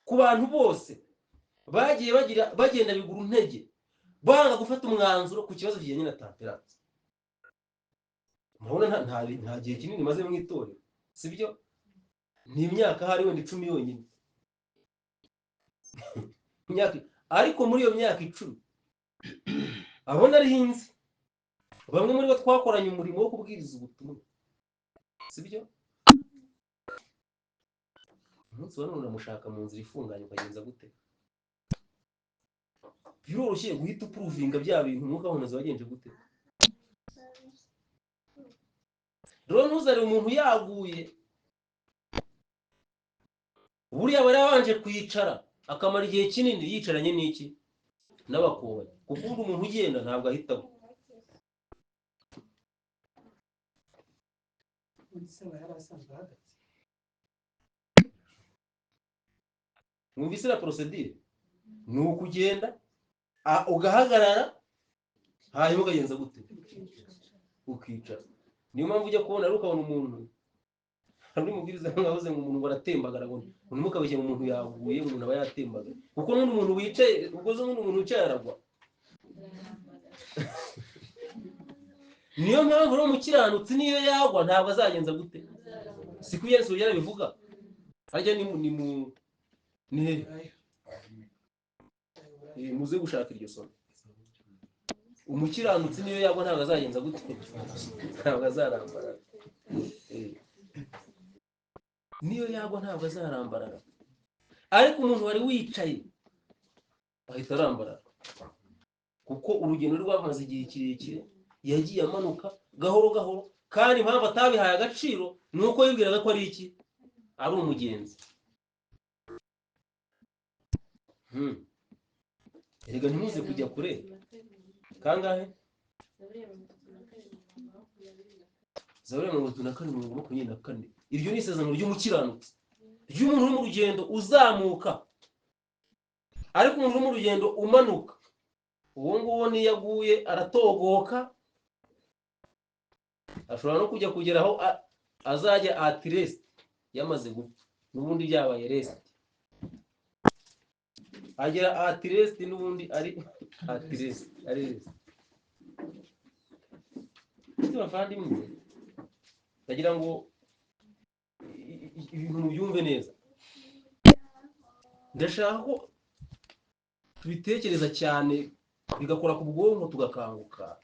Ku bantu bose bagiye bagenda bigura intege, banga gufata umwanzuro ku kibazo kijyanye na temperance. Murabona nta gihe kinini maze mu itorero, sibyo? Ni imyaka hari wenda 10 yonyine. Ariko muri iyo myaka 10 abo narihinze, bamwe muri bo twakoranye umurimo wo kubwiriza ubutumwa, sibyo? umunsi wa none uramushaka mu nzira ifunganye ukagenza gute? Biroroshye guhita upuruvinga bya bintu umwuka w'ubuhanuzi wagenje gute? Rero ntuzare umuntu yaguye buriya bari abanje kwicara akamara igihe kinini yicaranye n'iki n'abakobanyi, kuko umuntu ugenda ntabwo ahitamo. Mwumvise la procedure ni ukugenda ugahagarara hanyuma ukagenza gute? Ukicara. Niyo mpamvu ujya kubona ari ukabona umuntu hari umubwiriza mwahoze ngo umuntu baratembagara ngo ntimukabeshye umuntu yaguye, umuntu aba yatembagara, kuko n'undi muntu wicaye ukoze n'undi muntu wicaye aragwa. Niyo mpamvu rero umukiranutsi niyo yagwa ntabwo azagenza gute? Si ko Yesu yarabivuga harya ni muze gushaka iryo somo. Umukiranutsi niyo yagwa ntabwo azagenza gute? Ntabwo azarambarara. Niyo yagwa ntabwo azarambarara, ariko umuntu wari wicaye ahita arambarara, kuko urugendo rwamaze igihe kirekire, yagiye amanuka gahoro gahoro, kandi impamvu atabihaye agaciro ni uko yibwiraga ko ari iki? Ari umugenzi. Erega ntimuze kujya kure. Kangahe? Zaburi 34:24. Iryo ni isezerano ry'umukiranutsi, ry'umuntu uri mu rugendo uzamuka. Ariko umuntu uri mu rugendo umanuka, uwo nguwo niyo yaguye aratogoka, ashobora no kujya kugeraho azajya at rest yamaze gupfa, n'ubundi byabaye rest. Agera at rest n'ubundi ari at rest, ari rest. Bavandimwe, ndagira ngo ibintu mubyumve neza. Ndashaka ko tubitekereza cyane bigakora ku bwonko tugakanguka,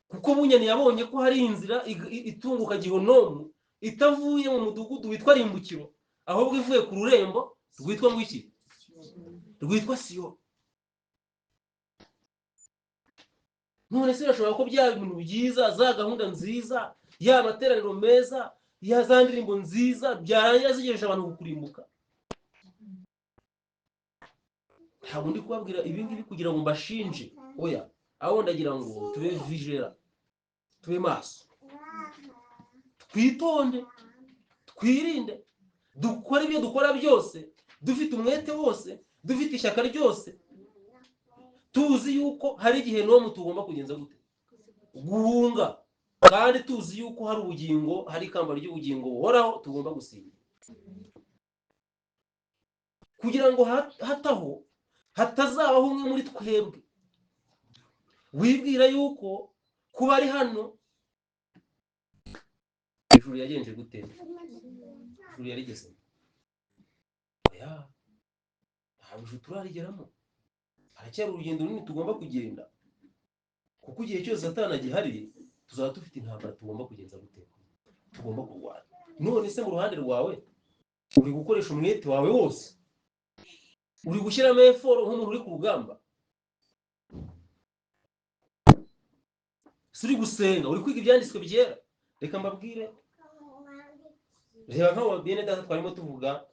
kuko bunyani yabonye ko hari inzira itunguka Gihonomu itavuye mu mudugudu witwa Rimbukiro, ahubwo ivuye ku rurembo rwitwa ngwiki, rwitwa Siyo. None se birashobora ko bya bintu byiza, za gahunda nziza, ya materaniro meza, ya za ndirimbo nziza byarangira zigejeje abantu kukurimbuka? Ntabwo ndi kubabwira ibi ngibi kugira ngo mbashinje, oya, aho ndagira ngo tube vigera, tube maso, twitonde, twirinde, dukore ibyo dukora byose dufite umwete wose, dufite ishyaka ryose, tuzi yuko hari igihe n'uwo tugomba kugenza gute? Guhunga. Kandi tuzi yuko hari ubugingo, hari ikamba ry'ubugingo buhoraho tugomba gusingira, kugira ngo hataho hatazabaho umwe muri twebwe wibwira yuko kuba ari hano ijuru yagenje gute, ijuru yarigeze. Oya, ntabwo ijuru turarigeramo, haracyari urugendo runini tugomba kugenda, kuko igihe cyose Satani agihari tuzaba dufite intambara tugomba kugenza gute, tugomba kurwana. None se mu ruhande rwawe uri gukoresha umwete wawe wose, uri gushyiramo effort nk'umuntu uri ku rugamba, uri gusenga, uri kwiga ibyanditswe byera? Reka mbabwire, reba nk'abo bene data twarimo tuvuga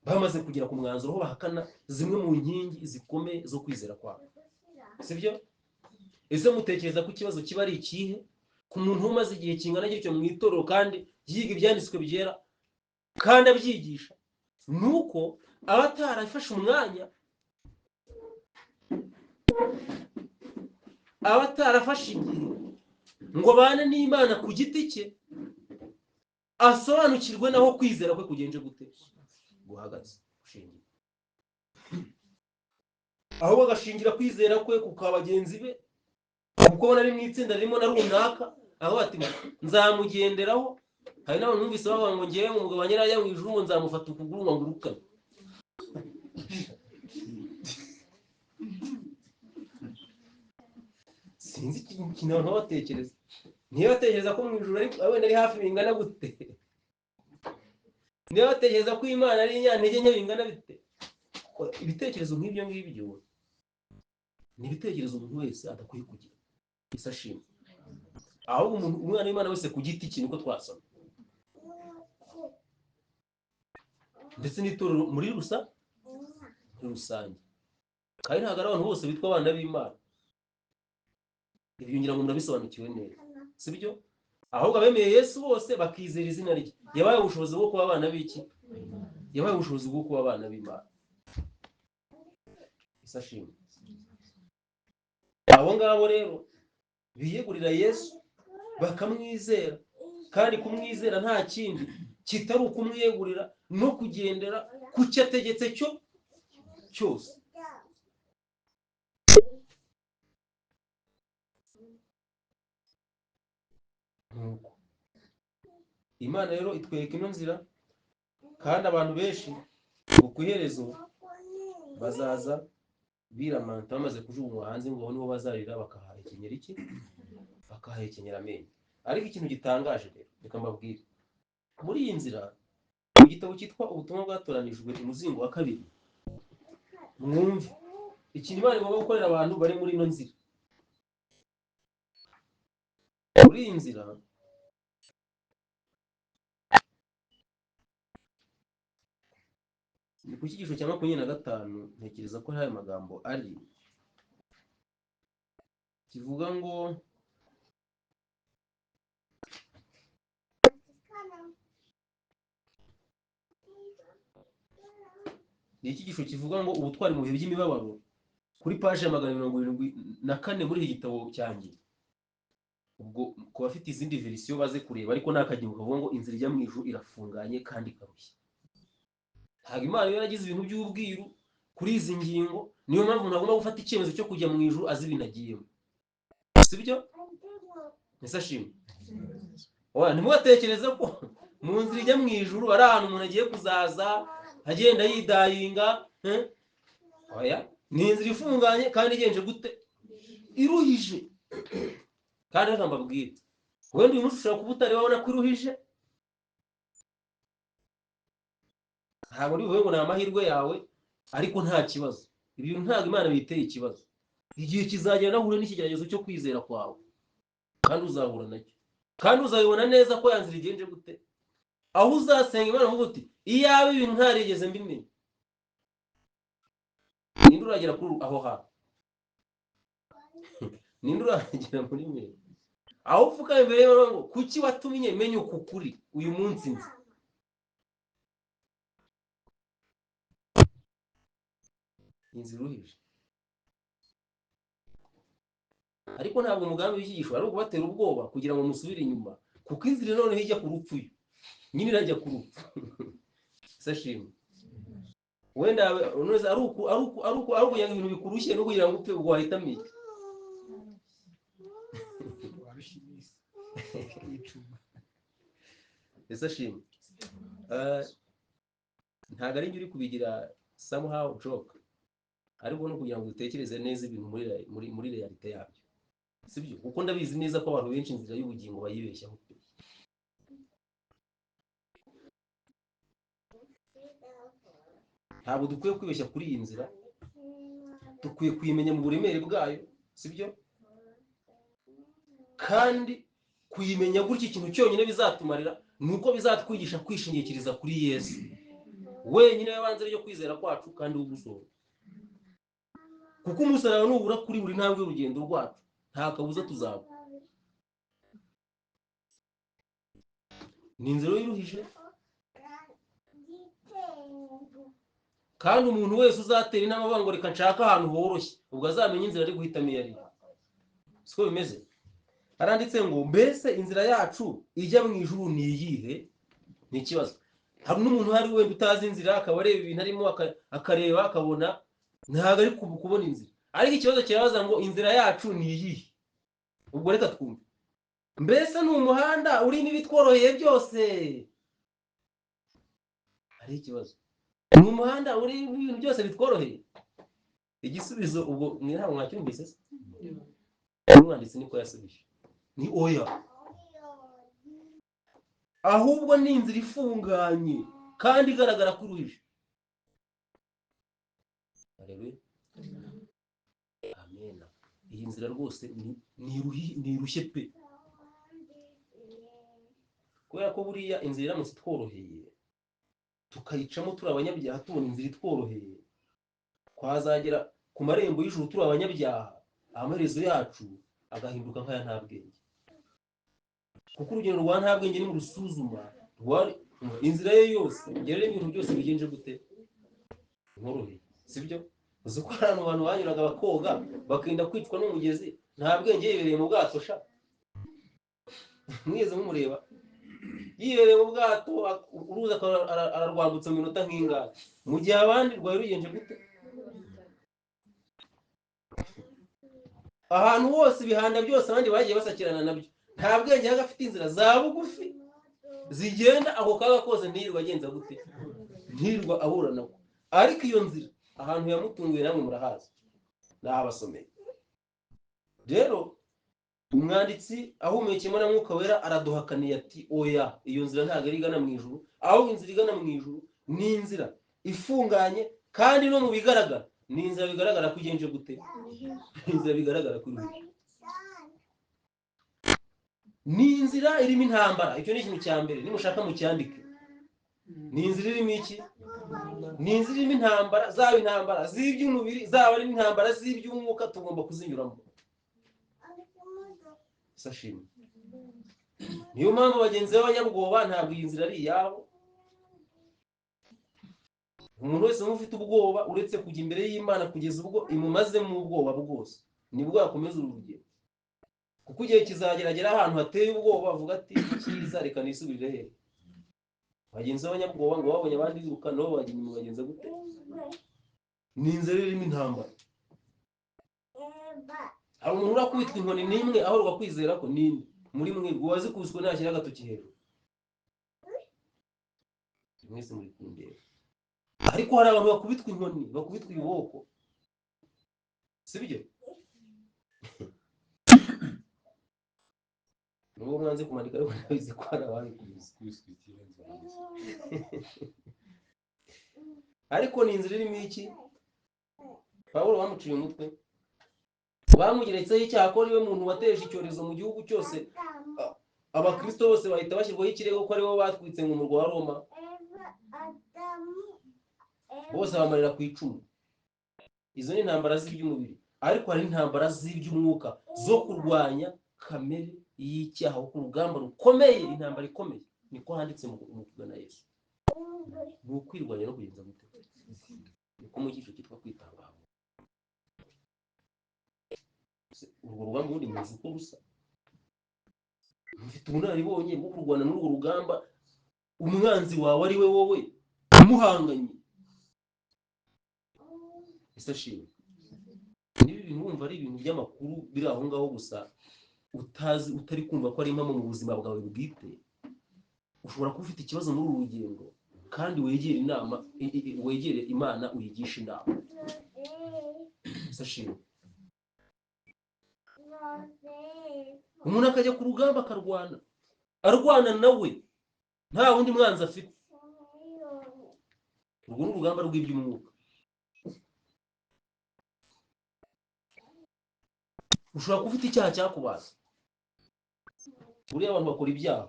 bamaze kugera ku mwanzuro aho bahakana zimwe mu nkingi zikomeye zo kwizera kwabo, sibyo? Ese mutekereza ko ikibazo kiba ari ikihe ku muntu umaze igihe kingana gityo mu itorero kandi yiga ibyanditswe byera kandi abyigisha? Nuko aba atarafashe umwanya, aba atarafashe igihe ngo bane n'Imana ku giti cye, asobanukirwe naho kwizera kwe kugenje gute, guhagaze, gushingira. Ahubwo agashingira kwizera kwe ku bagenzi be, kuko nari mu itsinda ririmo na runaka, aho ati nzamugenderaho. Hari n'abantu numvise bavuga ngo ngewe mu mugabo nyirajya mu ijuru ngo nzamufata ukuguru ngo ngurukane. Sinzi ikintu abantu batekereza. Niyo batekereza ko mu ijuru wenda ari hafi bingana gute. niba batekereza ko Imana ari inyantege nke bingana bite, ibitekerezo nk'ibyo ngibyo ni ibitekerezo umuntu wese adakwiye kugira. Isashimwe. Ahubwo umwana w'Imana wese ku giti cye niko twasoma, ndetse n'itorero muri rusange. Kandi ntabwo ari abantu bose bitwa abana b'Imana. Ibyo ngira ngo murabisobanukiwe neza, sibyo? Ahubwo abemeye Yesu bose bakizera izina rye, yabaye ubushobozi bwo kuba abana b'iki? Yabaye ubushobozi bwo kuba abana b'Imana. Isashimwe. Abo ngabo rero biyegurira Yesu bakamwizera, kandi kumwizera nta kindi kitari ukumwiyegurira no kugendera ku cyo ategetse cyose. Nuko Imana rero itwereka ino nzira, kandi abantu benshi ngo ku iherezo bazaza biramanta bamaze kujugunywa hanze, ngo nibo bazarira bakahahekenyera iki? Bakahahekenyera amenyo. Ariko ikintu gitangaje rero, reka mbabwire, muri iyi nzira mu gitabo cyitwa ubutumwa bwatoranijwe umuzingo wa 2, mwumve ikintu Imana igomba gukorera abantu bari muri ino nzira. Muri iyi nzira ni ku cyigisho cya 25, ntekereza ko aya magambo ari kivuga ngo ni icyigisho kivuga ngo ubutwari mu bihe by'imibabaro, kuri paje ya 174 muri iki gitabo cyanjye. Ubwo ku bafite izindi verisiyo baze kureba, ariko nakagiye kavuga ngo inzira ijya mu ijuru irafunganye kandi ikarushye. Ntabwo Imana yaragize ibintu by'ubwiru kuri izi ngingo, niyo mpamvu ntagomba gufata icyemezo cyo kujya mu ijuru azi binagiyemo, sibyo? Nisashimwe. Ntimugatekereze ko mu nzira ijya mu ijuru ari ahantu umuntu agiye kuzaza agenda yidayinga. Oya, ni inzira ifunganye kandi igenje gute? Iruhije. Kandi reka mbabwire, wenda uyu munsi ushobora kuba utari wabona ko iruhije, ntabwo uri buvuge ngo ni amahirwe yawe, ariko nta kibazo. Ibintu ntabwo Imana biteye ikibazo. Igihe kizagera nahure n'ikigeragezo cyo kwizera kwawe, kandi uzahura nacyo, kandi uzabibona neza ko yanzira igenje gute, aho uzasenga Imana uvuga uti iyaba ibintu ntarigeze mbimenya. Ninde uragera kuri aho hantu? Ninde uragera muri mwe aho upfuka imbere y'Imana ngo kuki watumye menya uku kuri uyu munsi nzi? Inzira iruhije. Ariko ntabwo umugambi w'icyigisho ari ukubatera ubwoba kugira ngo musubire inyuma, kuko inzira none ijya ku rupfu, nyine irajya ku rupfu. Sashimwe. Wenda unoze ari ukugira ngo ibintu bikurushye no kugira ngo upfe ubwo wahitamo iki? Sashimwe. Ntabwo ari njye uri kubigira somehow joke, ariko no kugira ngo utekereze neza ibintu muri realite yabyo, sibyo? Kuko ndabizi neza ko abantu benshi inzira y'ubugingo bayibeshyaho. Ntabwo dukwiye kwibeshya kuri iyi nzira, dukwiye kuyimenya mu buremere bwayo, sibyo? Kandi kuyimenya gutya ikintu cyonyine bizatumarira ni uko bizatwigisha kwishingikiriza kuri Yesu wenyine yabanze ryo kwizera kwacu kandi w'ugusoro. Kuko umusaraba nubura kuri buri ntambwe y'urugendo rwacu, nta kabuza tuzaba. Ni inzira iruhije, kandi umuntu wese uzatera inama avuga ngo reka nshaka ahantu horoshye, ubwo azamenya inzira ari guhitamo iyo ari. Siko bimeze. Haranditse ngo mbese inzira yacu ijya mu ijuru ni iyihe? Ni ikibazo. Hari n'umuntu hari wenda utazi inzira, akaba areba ibintu arimo akareba akabona ntabwo ari kubona inzira. Ariko ikibazo kirabaza ngo inzira yacu ni iyihe? Ubwo reka twumve. Mbese ni umuhanda urimo ibitworoheye byose? Hari ikibazo. Ni umuhanda urimo ibintu byose bitworoheye? Igisubizo ubwo ntabwo mwacyumvise se? Umwanditsi niko yasubije. Ni oya. Ahubwo ni inzira ifunganye kandi igaragara ko iruhije. Haleluya. Amen. Iyi nzira rwose ni irushye pe. Kubera ko buriya inzira iramutse tworoheye tukayicamo turi abanyabyaha, tubona inzira itworoheye, twazagera ku marembo y'ijuru turi abanyabyaha, amaherezo yacu agahinduka nk'aya nta bwenge. Kuko urugendo rwa nta bwenge ni mu rusuzuma inzira ye yose ngerere ibintu byose bigenje gute nkoroheye, sibyo? Uzi ko hari abantu banyuraga bakoga bakinda kwicwa n'umugezi, nta bwenge yibereye mu bwato sha. Mwigeze mumureba yibereye mu bwato, uruza ararwambutsa mu minota nk'ingahe, mu gihe abandi rwari rugenje gute. Ahantu hose ibihanda byose abandi bagiye basakirana nabyo, nta bwenge yaga afite inzira za bugufi zigenda ako kaga kose ntirwa agenza gute, ntirwa ahura nako. Ariko iyo nzira ahantu yamutunguye namwe murahazi, nahabasomeye. Rero umwanditsi ahumekeyemo na Mwuka Wera araduhakaniye ati oya, iyo nzira ntabwo ari igana mu ijuru, aho inzira igana mu ijuru ni inzira ifunganye, kandi no mu bigaragara ni inzira bigaragara ko igenje gute, inzira bigaragara ko iruhije. Ni inzira irimo intambara, icyo ni ikintu cya mbere, nimushaka mucyandike. Ni inzira irimo iki? Ni inzira irimo intambara, zaba intambara z'iby'umubiri, zaba ari intambara z'iby'umwuka, tugomba kuzinyuramo. Sashimwe. Niyo mpamvu bagenzi b'abanyabwoba ntabwo iyi nzira ari iyabo. Umuntu wese ufite ubwoba uretse kujya imbere y'Imana kugeza ubwo imumazemo ubwoba bwose, nibwo yakomeza urugendo. Kuko igihe kizageragera ahantu hateye ubwoba avuga ati icyiza reka nisubirire he. Bagenzi b'abanyabwoba ngo babonye abandi biruka nabo bajya inyuma bagenza gute. Ni inzira irimo intambara. Hari umuntu urakubitwa inkoni n'imwe ahorwa kwizera ko ninde muri mwe wazikubiswe ntashyira agatoki hejuru. Mwese muri kundeba. Ariko hari abantu bakubitwa inkoni, bakubitwa ibiboko, sibyo? Nubwo mwanze kumanika ariko ndabizi ko hari abandi kubiswa. Ariko ni inzira irimo iki? Pawulo bamuciye umutwe, bamugeretseho icyaha ko ariwe muntu wateje icyorezo mu gihugu cyose. Abakristo bose bahita bashyirwaho ikirego ko aribo batwitse mu murwa wa Roma, bose bamarira ku icumu. Izo ni intambara z'iby'umubiri, ariko hari intambara z'iby'umwuka zo kurwanya kamere y'icyaha ku rugamba rukomeye. Intambara ikomeye niko handitse mu kugana Yesu, ni ukwirwanya no kugenza gute, niko mu cyiciro cyitwa kwitanga. Urwo rugamba ubundi muzi uko rusa, mufite ubunararibonye bwo kurwana n'urwo rugamba. Umwanzi wawe ari we wowe umuhanganye. Isashimwe. Nibi bintu wumva ari ibintu by'amakuru biri aho ngaho gusa, utari kumva ko ari impamo mu buzima bwawe bwite. Ushobora kuba ufite ikibazo muri uru rugendo, kandi wegere Imana uyigisha inama. Isashimwe. Umuntu akajya ku rugamba akarwana, arwana nawe nta wundi mwanzi afite. Urwo ni urugamba rw'iby'umwuka. Ushobora kuba ufite icyaha cyakubaza. Buriya abantu bakora ibyaha,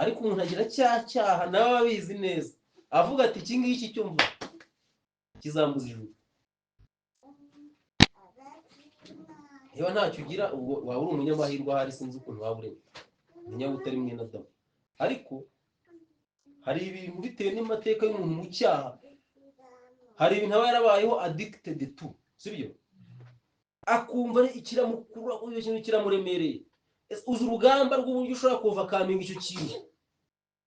ariko umuntu agira cyaha nawe abizi neza, avuga ati iki ngiki cyo mva kizambuza ijuru. Niba ntacyo ugira ubwo waba uri umunyamahirwe, ahari sinzi ukuntu waba uremye, umunyabutari mwene Adamu. Ariko hari ibintu bitewe n'amateka y'umuntu mu cyaha, hari ibintu aba yarabayeho addicted to, sibyo? Akumva ikiramukurura, iyo kintu kiramuremereye. Uzi urugamba rw'uburyo ushobora kuovercoming icyo kintu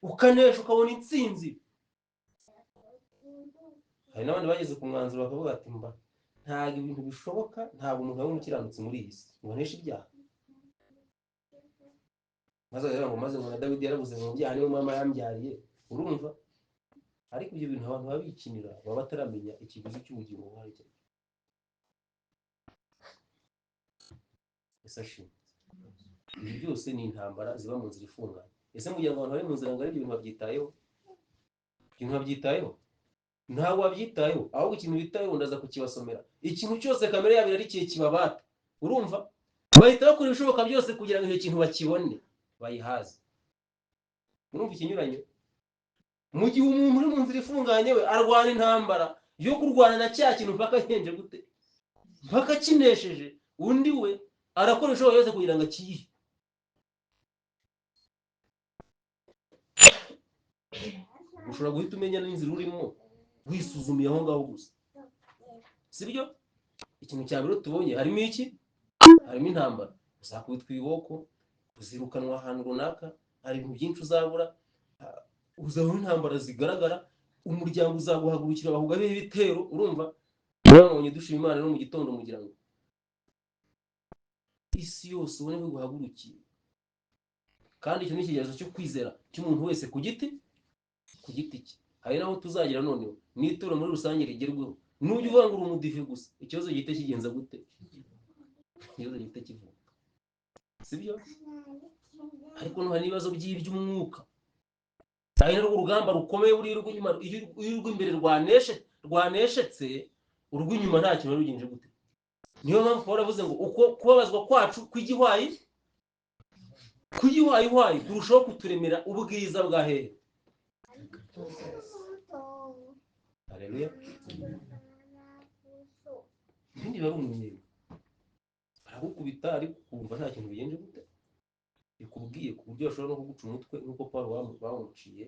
ukanesha ukabona intsinzi. Hari n'abandi bageze ku mwanzuro bakavuga ati mba ntabwo ibintu bishoboka, ntabwo umuntu ari umukiranutsi muri iyi si ngo aneshe ibyaha. Maze ngo na Dawidi yarabuze mu byaha niwe mama yambyariye, urumva? Ariko ibyo bintu abantu babikinira baba bataramenya ikiguzi cy'ubugingo bwari cyo. Isashimwe. Ibi byose ni intambara ziba mu nzira ifunganye. Ese mugira ngo abantu bari mu nzira ngari ibyo bintu babyitayeho? ikintu wabyitayeho ntabwo wabyitayeho, ahubwo ikintu bitayeho ndaza kukibasomera. Ikintu cyose kamere yabo irarikiye kibabata, urumva, bahita bakora ibishoboka byose kugira ngo icyo kintu bakibone bayihaze. Urumva ikinyuranye? Mu gihe umuntu uri mu nzira ifunganye we arwana intambara yo kurwana na cya kintu mpaka yenje gute, mpaka kinesheje, undi we arakora ibishoboka byose kugira ngo akiyihe. Ushobora guhita umenya n'inzira urimo wisuzumiye aho ngaho gusa, sibyo? Ikintu cya mbere tubonye harimo iki? Harimo intambara, uzakubitwa ibiboko, uzirukanwa ahantu runaka, hari ibintu byinshi uzabura, uzabona intambara zigaragara, umuryango uzaguhagurukira bahugabeho ibitero, urumva? Nabonye dushima Imana no mu gitondo mugira ngo isi yose ubone guhagurukiye. Kandi icyo ni ikigereranyo cyo kwizera cy'umuntu wese ku giti cye. Hari naho tuzagera noneho n'ituro muri rusange rigerweho. Nujya uvuga ngo uri umudive gusa, ikibazo gihita kigenza gute? Ikibazo gihita kivuka, sibyo? Ariko no hari ibibazo by'iby'umwuka. Hari urugamba rukomeye buri rw'inyuma, iyo imbere rwaneshetse, urw'inyuma nta kintu rugenje gute. Niyo mpamvu Pawulo avuze ngo uko kubabazwa kwacu kw'igihwayi kurushaho kuturemera ubwiza bwa hehe. Haleluya. Ibindi bari umunyenga baragukubita ariko ukumva nta kintu bigenje gute, bikubwiye ku buryo bashobora no kuguca umutwe nk'uko Pawulo bamuciye,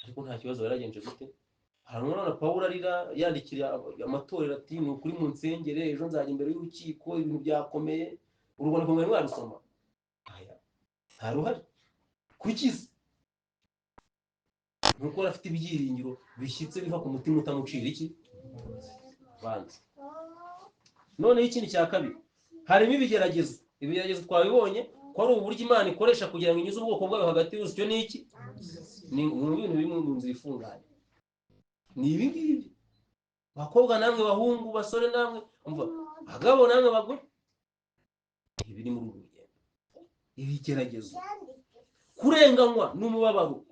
ariko nta kibazo yaragenje gute. Hari umwana Pawulo arira yandikira amatorero ati ni ukuri mu nsengere, ejo nzajya imbere y'urukiko, ibintu byakomeye. Urwandiko mwari mwarusoma? Nta ruhari. Kukiza nuko afite ibyiringiro bishyitse biva ku mutima utamucira iki banza. Noneho ikindi cya kabiri, harimo ibigeragezo. Ibigeragezo twabibonye ko ari uburyo Imana ikoresha kugira ngo inyuze ubwoko bwayo hagati y'uruzi. Icyo ni iki? Ni ibintu bimwe mu nzira ifunganye. Ni ibi ngibi bakobwa namwe, bahungu, basore namwe, umva, bagabo namwe, bagore, ibiri muri uru rugendo. Ibigeragezo, kurenganywa n'umubabaro.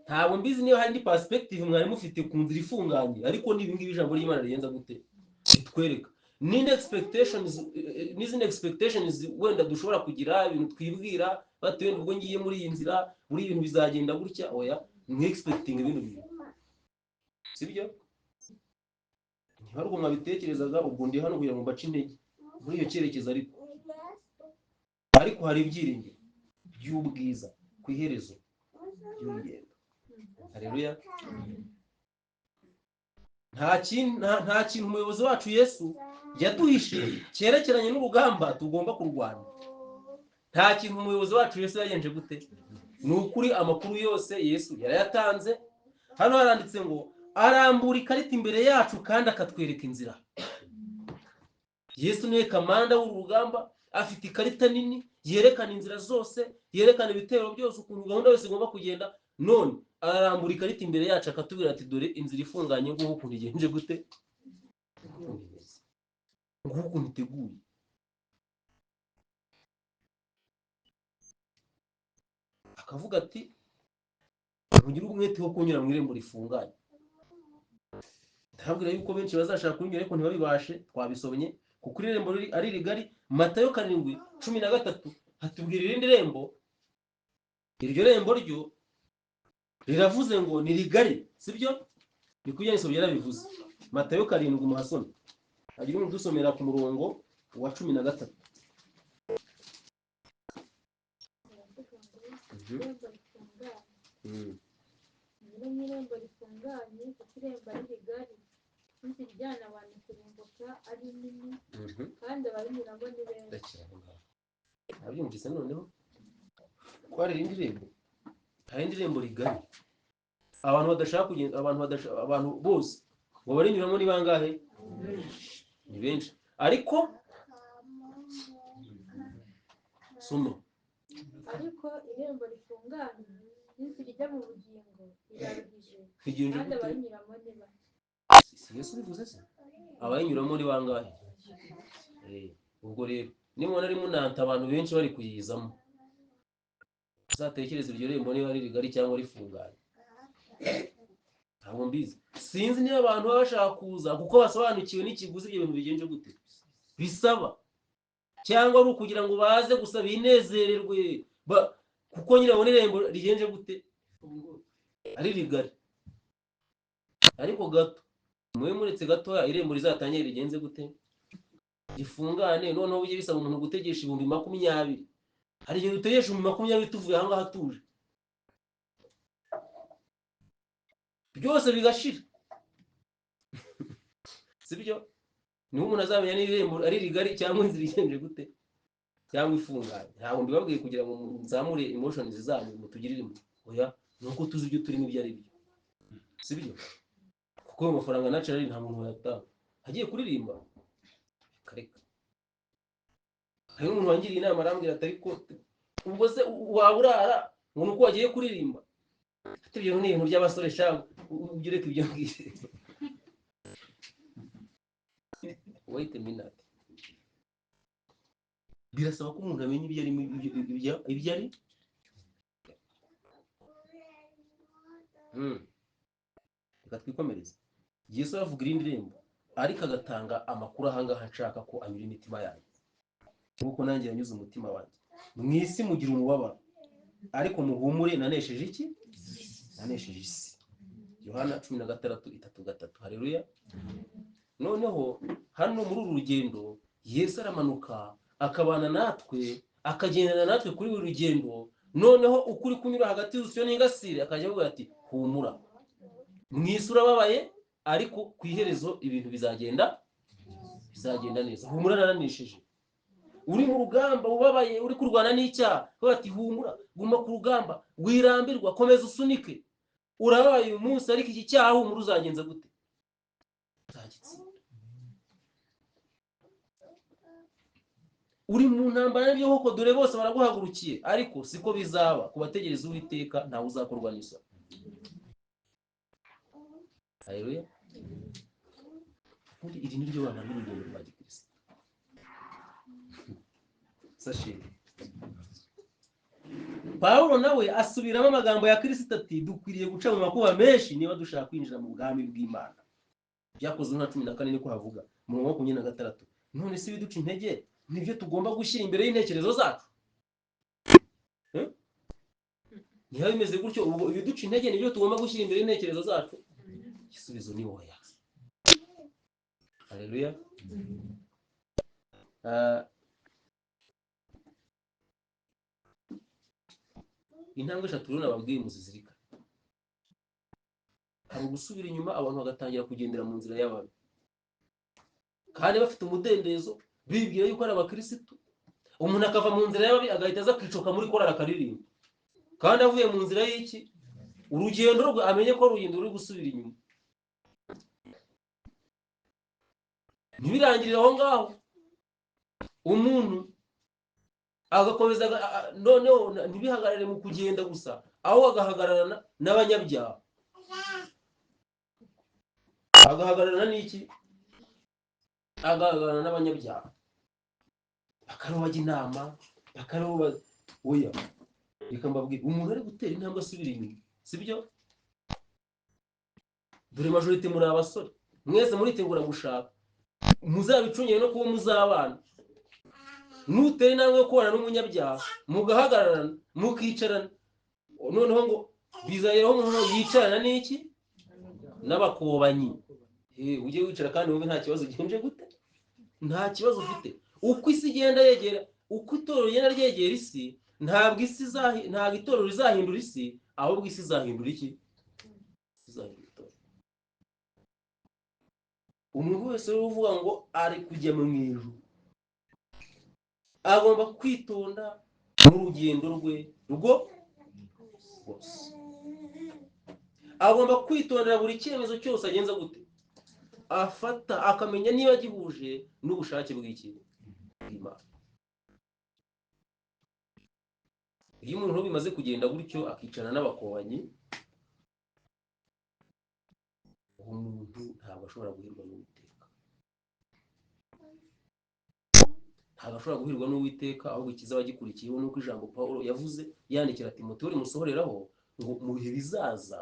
Ntabwo mbizi niba hari indi perspective mwari mufite ku nzira ifunganye, ariko ni ibi ngibi ijambo ry'Imana rigenza gute bitwereka. N'izindi expectations wenda dushobora kugira, ibintu twibwira batuye ubwo ngiye muri iyi nzira, buri ibintu bizagenda gutya. Oya, ni expecting ibintu bibi, sibyo? Niba ari uko mwabitekerezaga, ubwo ndi hano kugira ngo mbace intege muri iyo cyerekezo. Ariko hari ibyiringiro by'ubwiza ku iherezo ry'urugendo. Haleluya. Nta kintu umuyobozi wacu Yesu yaduhishe cyerekeranye n'urugamba tugomba kurwana. Nta kintu umuyobozi wacu Yesu yagenje gute. Ni ukuri amakuru yose Yesu yarayatanze. Hano haranditse ngo arambura ikarita imbere yacu kandi akatwereka inzira. Yesu niwe kamanda w'urugamba, afite ikarita nini yerekana inzira zose, yerekana ibitero byose, ukuntu gahunda yose igomba kugenda. None arambura ikarita imbere yacu akatubwira ati dore inzira ifunganye nguko ukuntu igenje gute, nguko ukuntu iteguye. Akavuga ati mugire umwete wo kunyura mu irembo rifunganye. Ndababwira yuko benshi bazashaka kunyura ariko ntibabibashe. Twabisomye kuko irembo ari rigari. Matayo 7:13 hatubwira irindi rembo. Iryo rembo ryo riravuze ngo ni rigari, sibyo? Ni kujya isobye yarabivuze. Matayo 7 muhasome. Agira umuntu dusomera ku murongo wa 13. Irembo rifunganye, irembo ari rigari, inzira ijyana abantu kurimbuka ari nini, kandi abarinyuramo ni benshi. Abyumvise noneho ko hari irindi rembo. Hari irindi rembo rigari abantu badashaka kugenda, abantu bose ngo barinyuramo ni bangahe? Ni benshi. Ariko somo, ariko irembo rifunganye n'inzira ijya mu bugingo iraruhije, kandi abarinyuramo ni bake. Si Yesu bivuze se? Abayinyuramo ni bangahe? Ubwo rero nimubona ari munanta abantu benshi bari kuyizamo, uzatekereza iryo rembo niba ari rigari cyangwa rifunganye. Ntabwo mbizi, sinzi niba abantu baba bashaka kuza kuko basobanukiwe n'ikiguzi ibyo bintu bigenje gute bisaba, cyangwa ari ukugira ngo baze gusa binezererwe kuko nyine babona irembo rigenje gute ari rigari. Ariko gato mube muretse gatoya irembo rizatangire rigenze gute gifungane. Noneho ujye bisaba umuntu gutegesha 20,000. Hari igihe dutegesha 20,000 tuvuye aha ngaha tuje, byose bigashira. Sibyo? Niho umuntu azamenya niba irembo ari rigari cyangwa inzira igenje gute cyangwa ifunganye. Ntabwo mbibabwiye kugira ngo nzamure emotions zanyu mutugirire imwe, oya nuko tuzi ibyo turimo ibyo ari byo. Sibyo? Kuko ayo mafaranga natural nta muntu wayatanga agiye kuririmba kareka. Hari umuntu wangiriye inama arambwira ati ariko ubwo se waburara ngo nuko wagiye kuririmba, ati ibyo ni ibintu by'abasore shangu ugireke ibyo ngire. Wait a minute, birasaba ko umuntu amenya ibyo arimo ibyo ari. Reka twikomereze. Yesu avuga irindi rembo ariko agatanga amakuru ahangaha nshaka ko anyura imitima yanyu, kuko nanjye yanyuze umutima wanjye. Mu isi mugira umubabaro ariko muhumure, nanesheje iki? Nanesheje isi. Yohana 16:3. Haleluya. Noneho hano muri uru rugendo Yesu aramanuka akabana natwe, akagendana natwe kuri buri rugendo. Noneho ukuri kunyura hagati y'urusiyo n'ingasire akajya avuga ati humura, mu isi urababaye ariko ku iherezo ibintu bizagenda neza. Humura naranesheje. Uri mu rugamba ubabaye, uri kurwana n'icyaha, ati humura, guma ku rugamba, wirambirwa, komeza usunike. Urababaye uyu munsi ariko iki cyaha humura uzagenza gute? Uzagitsinda. Uri mu ntambara y'ibyo koko, dore bose baraguhagurukiye, ariko siko bizaba ku bategereza Uwiteka, ntawe uzakorwa n'isoni. Haleluya. Iri ni ryo bana n'urugendo rwa Gikristo. Sashiri Pawulo nawe asubiramo amagambo ya Kristo ati dukwiriye guca mu makuba menshi niba dushaka kwinjira mu bwami bw'Imana. Byakozwe nka 14 niko havuga mu 26. None si biduca intege nibyo tugomba gushyira imbere y'intekerezo zacu? Niba bimeze gutyo, ubwo ibiduca intege nibyo tugomba gushyira imbere y'intekerezo zacu? Igisubizo ni oya. Haleluya. Intambwe 3 rero nababwiye muzizirika. Hari gusubira inyuma, abantu bagatangira kugendera mu nzira y'ababi kandi bafite umudendezo, bibwira yuko ari abakristo. Umuntu akava mu nzira y'ababi agahita aza kwicoka muri korari akaririmba, kandi avuye mu nzira y'iki? Urugendo rwe amenye ko urugendo ruri gusubira inyuma. Ntibirangirira aho ngaho, umuntu agakomeza noneho ntibihagarare mu kugenda gusa, aho agahagararana n'abanyabyaha. Agahagararana n'iki? Agahagararana n'abanyabyaha, bakarobaga inama, bakaroba oya. Reka mbabwire, umuntu ari gutera intambwe asubira inyuma, sibyo? Dore majorite muri abasore, mwese muritegura gushaka, muzabicungire no kuba muzabana. Nutera intambwe yo kubana n'umunyabyaha, mugahagararana, mukicarana, noneho ngo bizayeraho umuntu yicarana n'iki? N'abakobanyi. Ujye wicara kandi wumve nta kibazo ugenje gute? Nta kibazo ufite. Uko isi igenda yegera, uko itorero rigenda ryegera isi, ntabwo itorero rizahindura isi, ahubwo isi izahindura iki? Izahindura itorero. Umuntu wese uvuga ngo ari kujya mu ijuru agomba kwitonda mu rugendo rwe rwose. Agomba kwitondera buri cyemezo cyose agenza gute afata, akamenya niba gihuje n'ubushake bw'iki? Imana. Iyo umuntu bimaze kugenda gutyo akicarana n'abakobanyi, umuntu ntabwo ashobora guhirwa n'Uwiteka. agashobora guhirwa n'Uwiteka ahubwo ikiza bagikurikiyeho nuko ijambo Pawulo yavuze yandikira Timoteyo rimusohoreraho ngo mu bihe bizaza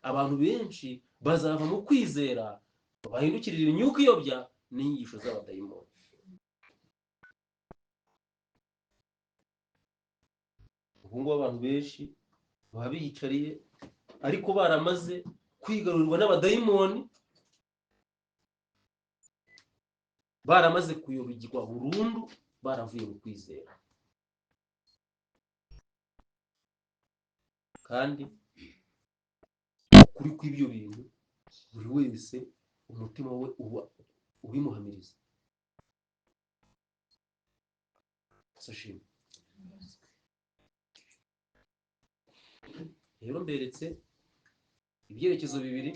abantu benshi bazava mu kwizera bahindukirira imyuka iyobya n'inyigisho z'abadayimoni. Ubu ngubu abantu benshi baba biyicariye ariko baramaze kwigarurirwa n'abadayimoni, baramaze kuyobigirwa burundu, baravuye mu kwizera. Kandi ukuri kw'ibyo bintu buri wese umutima we uba ubimuhamiriza. Sashimi. Rero mberetse ibyerekezo bibiri.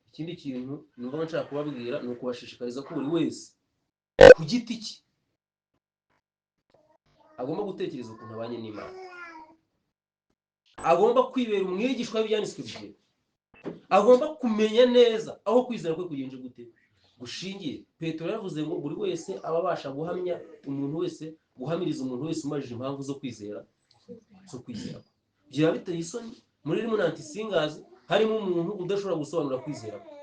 Ikindi kintu numva nshaka kubabwira ni ukubashishikariza ko buri wese ku giti cye agomba gutekereza ukuntu abanye n'Imana, agomba kwibera umwigishwa w'ibyanditswe bye, agomba kumenya neza aho kwizera kwe kugenje gute gushingiye. Petero yavuze ngo buri wese aba abasha guhamya umuntu wese, guhamiriza umuntu wese umajije impamvu zo kwizera byaba biteye isoni muri Illuminati Singers harimo umuntu udashobora gusobanura kwizera kwe,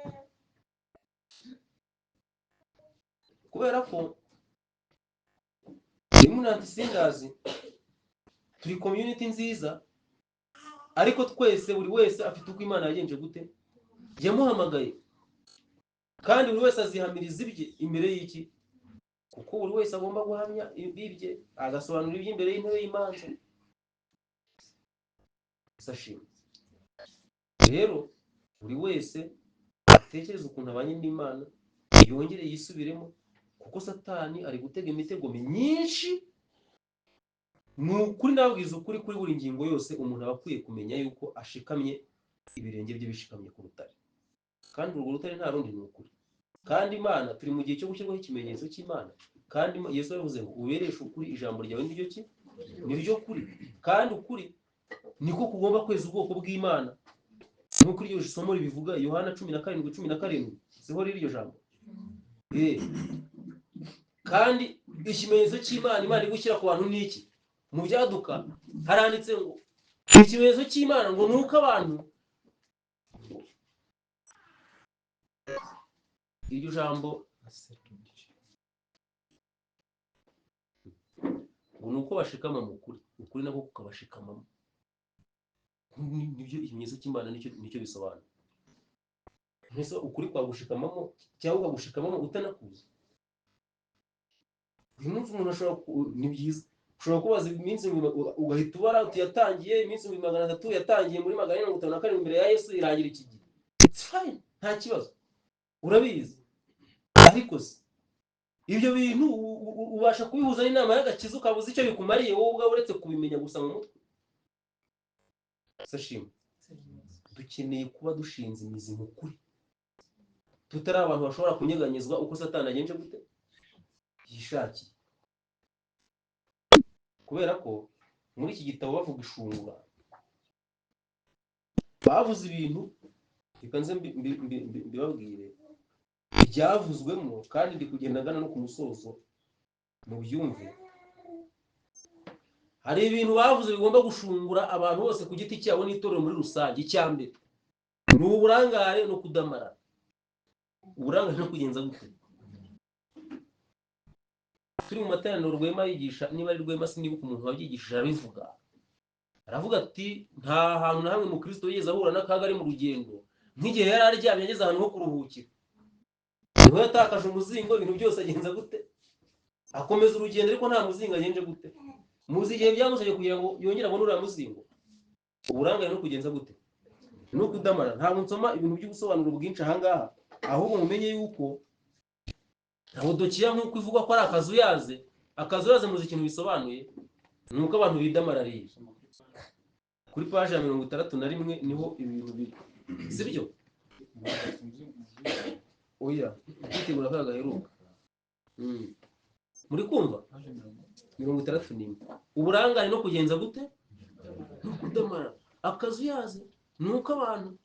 kubera ko Illuminati Singers turi community nziza, ariko twese buri wese afite uko Imana yagenje gute yamuhamagaye, kandi buri wese azihamiriza ibye imbere y'iki, kuko buri wese agomba guhamya ibye agasobanura ibye imbere y'intebe y'imanza. Sashimi. Rero buri wese atekereza ukuntu abanye n'Imana, yongere yisubiremo, kuko Satani ari gutega imitego myinshi. Nukuri nabwiza ukuri kuri buri ngingo yose umuntu aba akwiye kumenya yuko ashikamye, ibirenge bye bishikamye ku rutare, kandi urwo rutare nta rundi ni ukuri. Kandi Imana turi mu gihe cyo gushyirwaho ikimenyetso cy'Imana, kandi Yesu yavuze ngo ubereshe ukuri, ijambo ryawe niryo ki, niryo kuri. Kandi ukuri niko kugomba kweza ubwoko bw'Imana, nk'uko iryo somo ribivuga, Yohana 17:17, siho riryo jambo. Kandi ikimenyetso cy'Imana Imana iri gushyira ku bantu ni iki? Mu byaduka haranditse ngo ikimenyetso cy'Imana ngo nuko abantu, iryo jambo ngo nuko bashikama mu kuri, ukuri nako kukabashikamamo. Nibyo ikimenyetso cy'Imana nicyo bisobanura. Mbese ukuri kwagushikamamo cyangwa ukagushikamamo utanakuzi. Uyu munsi umuntu ashobora, ni byiza, ushobora kubaza iminsi ugahita ubara uti yatangiye iminsi 300, yatangiye muri 457 imbere ya Yesu, irangira iki gihe. It's fine, nta kibazo, urabizi. Ariko se ibyo bintu ubasha kubihuza n'inama y'agakiza ukabuza icyo bikumariye wowe ubwawe uretse kubimenya gusa mu mutwe? Sashimi. Dukeneye kuba dushinze imizi mu kuri, tutari abantu bashobora kunyeganyezwa uko Satani agenje gute yishakiye. Kubera ko muri iki gitabo bavuga ishungura, bavuze ibintu bikanze mbibabwire byavuzwemo, kandi ndi kugenda ngana no ku musozo mu byumve. Hari ibintu bavuze bigomba gushungura abantu bose ku giti cyabo n'itorero muri rusange. Icyambere ni uburangare no kudamarara. Uburangare no kugenza gute. Turi mu materaniro Rwema yigisha, niba ari Rwema sinibuka umuntu wabyigishije arabivuga. Aravuga ati nta hantu na hamwe mu Kristo yigeze ahura n'akaga ari mu rugendo nk'igihe yari aryamye ageze ahantu ho kuruhukira. Niho yatakaje umuzingo, ibintu byose agenza gute, akomeza urugendo ariko nta muzingo agenje gute. Muzi igihe byamusabye kugira ngo yongere abone uriya muzingo. Uburangare no kugenza gute no kudamara. Ntabwo nsoma ibintu by'ubusobanuro bwinshi ahangaha, ahubwo mumenye yuko Laodikiya nk'uko ivuga ko ari akazuyaze muzi ikintu bisobanuye, nuko abantu bidamarariye. Kuri page ya 61 niho ibintu biri, sibyo? Oya, kwitegura ko gaheruka. Muri kumva 61. Uburangare no kugenza gute no kudamara. Akazuyaze nuko abantu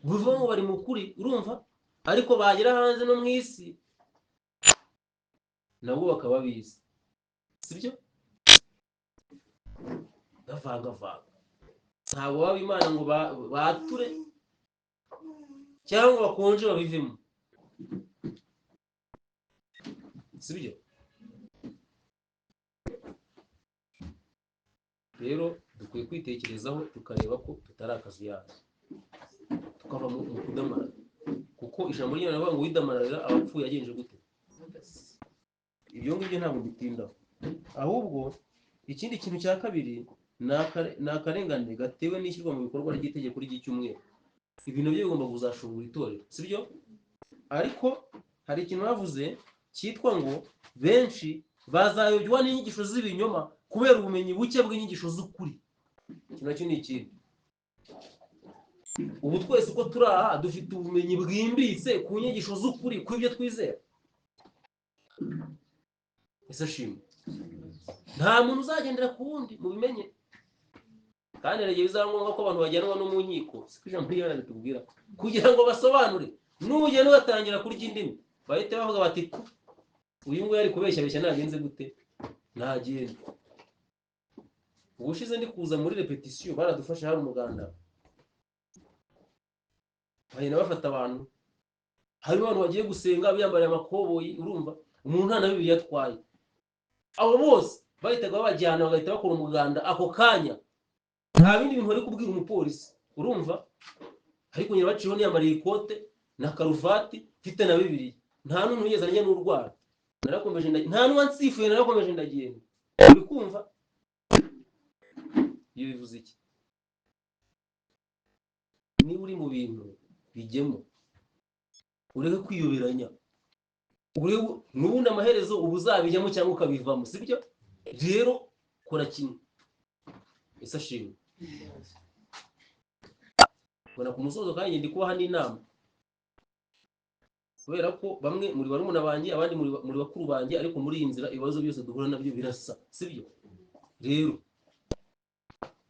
buvamo bari mu kuri, urumva, ariko bagera hanze no mu isi nabo bakaba bizi, sibyo? Gavanga ntabwo baba Imana ngo bature cyangwa bakonje babivemo, sibyo? Rero dukwiye kwitekerezaho tukareba ko tutari akazi yacu, tukava mu kudamarara, kuko ijambo ry'Imana rivuga ngo widamararira abapfuye agenje gute. Ibyo ngibyo ntabwo bitindaho, ahubwo ikindi kintu cya kabiri ni akarengane gatewe n'ishyirwa mu bikorwa ry'itegeko ry'icyumweru. Ibintu byo bigomba kuzashungura itorero, sibyo? Ariko hari ikintu bavuze cyitwa ngo benshi bazayobywa n'inyigisho z'ibinyoma kubera ubumenyi buke bw'inyigisho z'ukuri. Iki nacyo ni ikintu. Ubu twese uko turi aha dufite ubumenyi bwimbitse ku nyigisho z'ukuri, ku ibyo twizera. Ese shimwe, nta muntu uzagendera ku wundi, mubimenye. Kandi rege bizaba ngombwa ko abantu bajyanwa no mu nkiko, siko ijambo ry'Imana ritubwira, kugira ngo basobanure. Nugenda ugatangira kurya indimi bahite bavuga bati uyu nguyu ari kubeshyabeshya nagenze gute, ntagenda. Ubushize ndi kuza muri repetition baradufashe hari umuganda, bahina bafata abantu, hari abantu bagiye gusenga biyambariye amakoboyi, urumva umuntu nta na Bibiliya atwaye. Abo bose bahitaga babajyana bagahita bakora umuganda ako kanya, nta bindi bintu bari kubwira umupolisi, urumva. Ariko nyine baciyeho niyambariye ikote na karuvati mfite na Bibiliya, nta n'umuntu wigeze ajya n'urwara. Narakomeje nta n'uwansifuye, narakomeje ndagenda. Uri kumva iyo bivuze iki? Niba uri mu bintu bijyemo, ureke kwiyoberanya, n'ubundi amaherezo uba uzabijyamo cyangwa ukabivamo, sibyo? Rero kora kimwe. Ese ashimwe, mbona ku musozo kandi ndi kubaha n'inama, kubera ko bamwe muri barumuna banjye, abandi muri bakuru banjye, ariko muri iyi nzira ibibazo byose duhura nabyo birasa, sibyo? Rero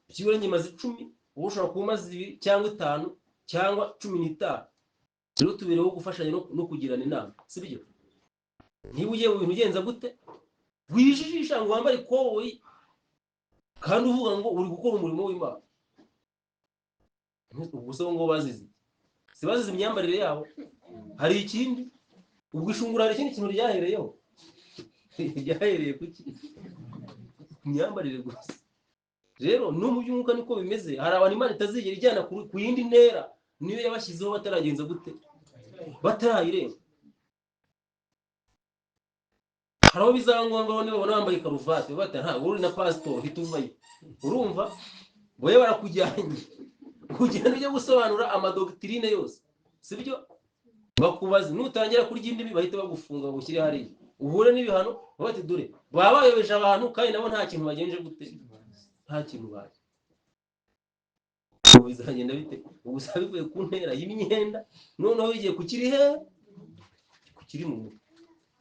byibura nyimaze 10, ubu ushobora kuba umaze 2 cyangwa 5 cyangwa 15. Rero tubereho gufashanya no kugirana inama, sibyo? Niba ugiye mu bintu ugenza gute, wijijisha ngo wambare ikoboyi kandi uvuga ngo uri gukora umurimo w'Imana. Ubwo se ngo bazize, si bazize imyambarire yabo? Hari ikindi? Ubwo ishungura hari ikindi kintu ryahereyeho? Ryahereye kuki? Imyambarire gusa. Rero no mu by'umwuka niko bimeze. Hari abantu Imana itazigera ijyana ku yindi ntera niyo yabashyizeho bataragenza gute, batarayirenga. Hari aho bizangombwa niba babona bambaye karuvati bati nta uri na pastor hituvayo, urumva boye barakujyanye kugenda ujye gusobanura amadoktrine yose, sibyo? Bakubaze nutangira kurya indimi bahite bagufunga ngo ushyire hari uhure n'ibihano, bati dore baba bayobeje abantu kandi nabo nta kintu bagenje gute, nta kintu baje. Bizagenda bite? Ubusabe bivuye ku ntera y'imyenda noneho bigiye kukiri he, kukiri mu mutwe.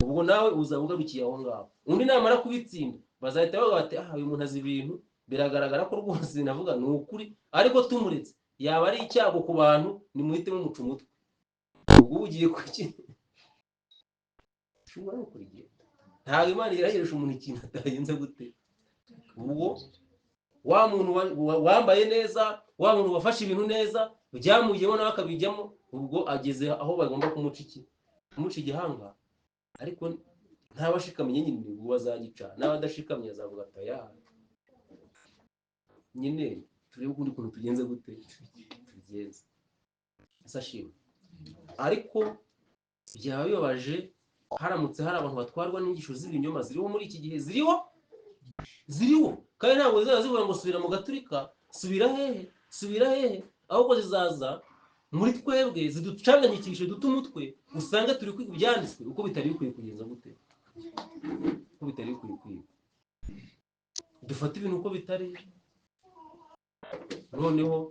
Ubwo nawe uzabugarukiye aho ngaho. Undi namara kubitsinda bazahita bavuga bati uyu muntu azi ibintu, biragaragara ko rwose navuga ni ukuri, ariko tumuretse yaba ari icyago ku bantu, nimuhite mumuca umutwe. Ubwo ugiye kuki shungura ukuri giye, ntabwo Imana iraheresha umuntu ikintu atagenze gute. Ubwo wa muntu wambaye neza, wa muntu wafashe ibintu neza byamujyemo nawe akabijyamo, ubwo ageze aho bagomba kumuca igihanga. Ariko ntabashikamye nyine ubwo bazagica, n'abadashikamye azavuga ataya nyine turebe ukundi kuntu tugenze gute tugenze. Asashimwe. Ariko byaba bibabaje haramutse hari abantu batwarwa n'inyigisho z'ibinyoma ziriho muri iki gihe, ziriho kandi ntabwo zizaza zivuga ngo subira mu gaturika, subira hehe, ahubwo zizaza muri twebwe ziducanganyikishe duta umutwe, usanga turi kwiga ibyanditswe uko bitari bikwiye kugenza gute, uko bitari bikwiye kwiga. Dufata ibintu uko bitari, noneho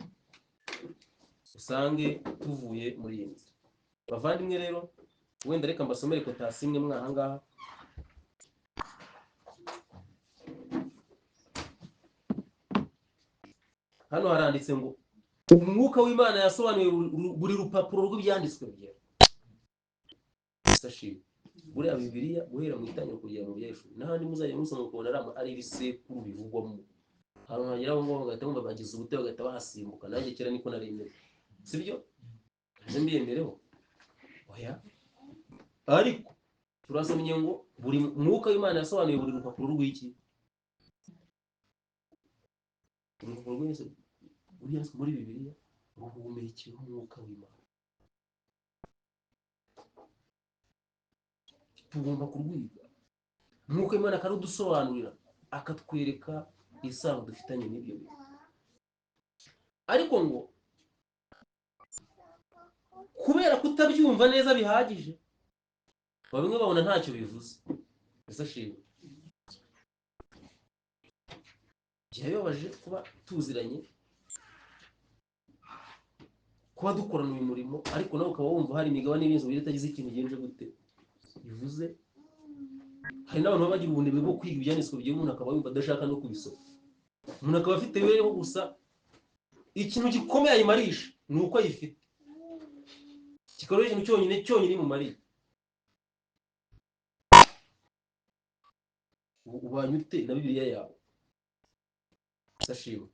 usange tuvuye muri iyi nzira. Bavandimwe rero, wenda reka mbasomere kotasi imwe mwaha ngaha. Hano haranditse ngo umwuka w'Imana yasobanuye buri rupapuro rw'ibyanditswe byera. Sashimwe. buriya Bibiliya guhera mu itangiriro kugera mu byahishuri n'ahandi muzajya musoma mukabona ari ibisekuru bivugwamo abantu bagera aho ngaho bagahita bumva bagize ubute bagahita bahasimbuka nanjye kera niko nari meze sibyo nze mbiyemereho oya ariko turasomye ngo buri mwuka w'Imana yasobanuye buri rupapuro rw'iki urupapuro rwese muri Bibiliya ruhumekewe umwuka w'Imana tugomba kurwiga umwuka w'Imana akarudusobanurira akatwereka isano dufitanye n'ibyo bintu ariko ngo kubera kutabyumva neza bihagije bamwe babona ntacyo bivuze ese ashimwe byababaje kuba tuziranye kuba dukorana uyu murimo ariko nawe ukaba wumva hari imigabane y'ibintu bitagize ikintu genje gute bivuze hari n'abantu baba bagira ubunebwe bwo kwiga ibyanditswe by'umuntu akaba yumva adashaka no kubisoma umuntu akaba afite ibibereho gusa ikintu gikomeye ayimarisha ni uko ayifite kikaba ari ikintu cyonyine imumariye ubanye ute na Bibiliya yawe sashimwe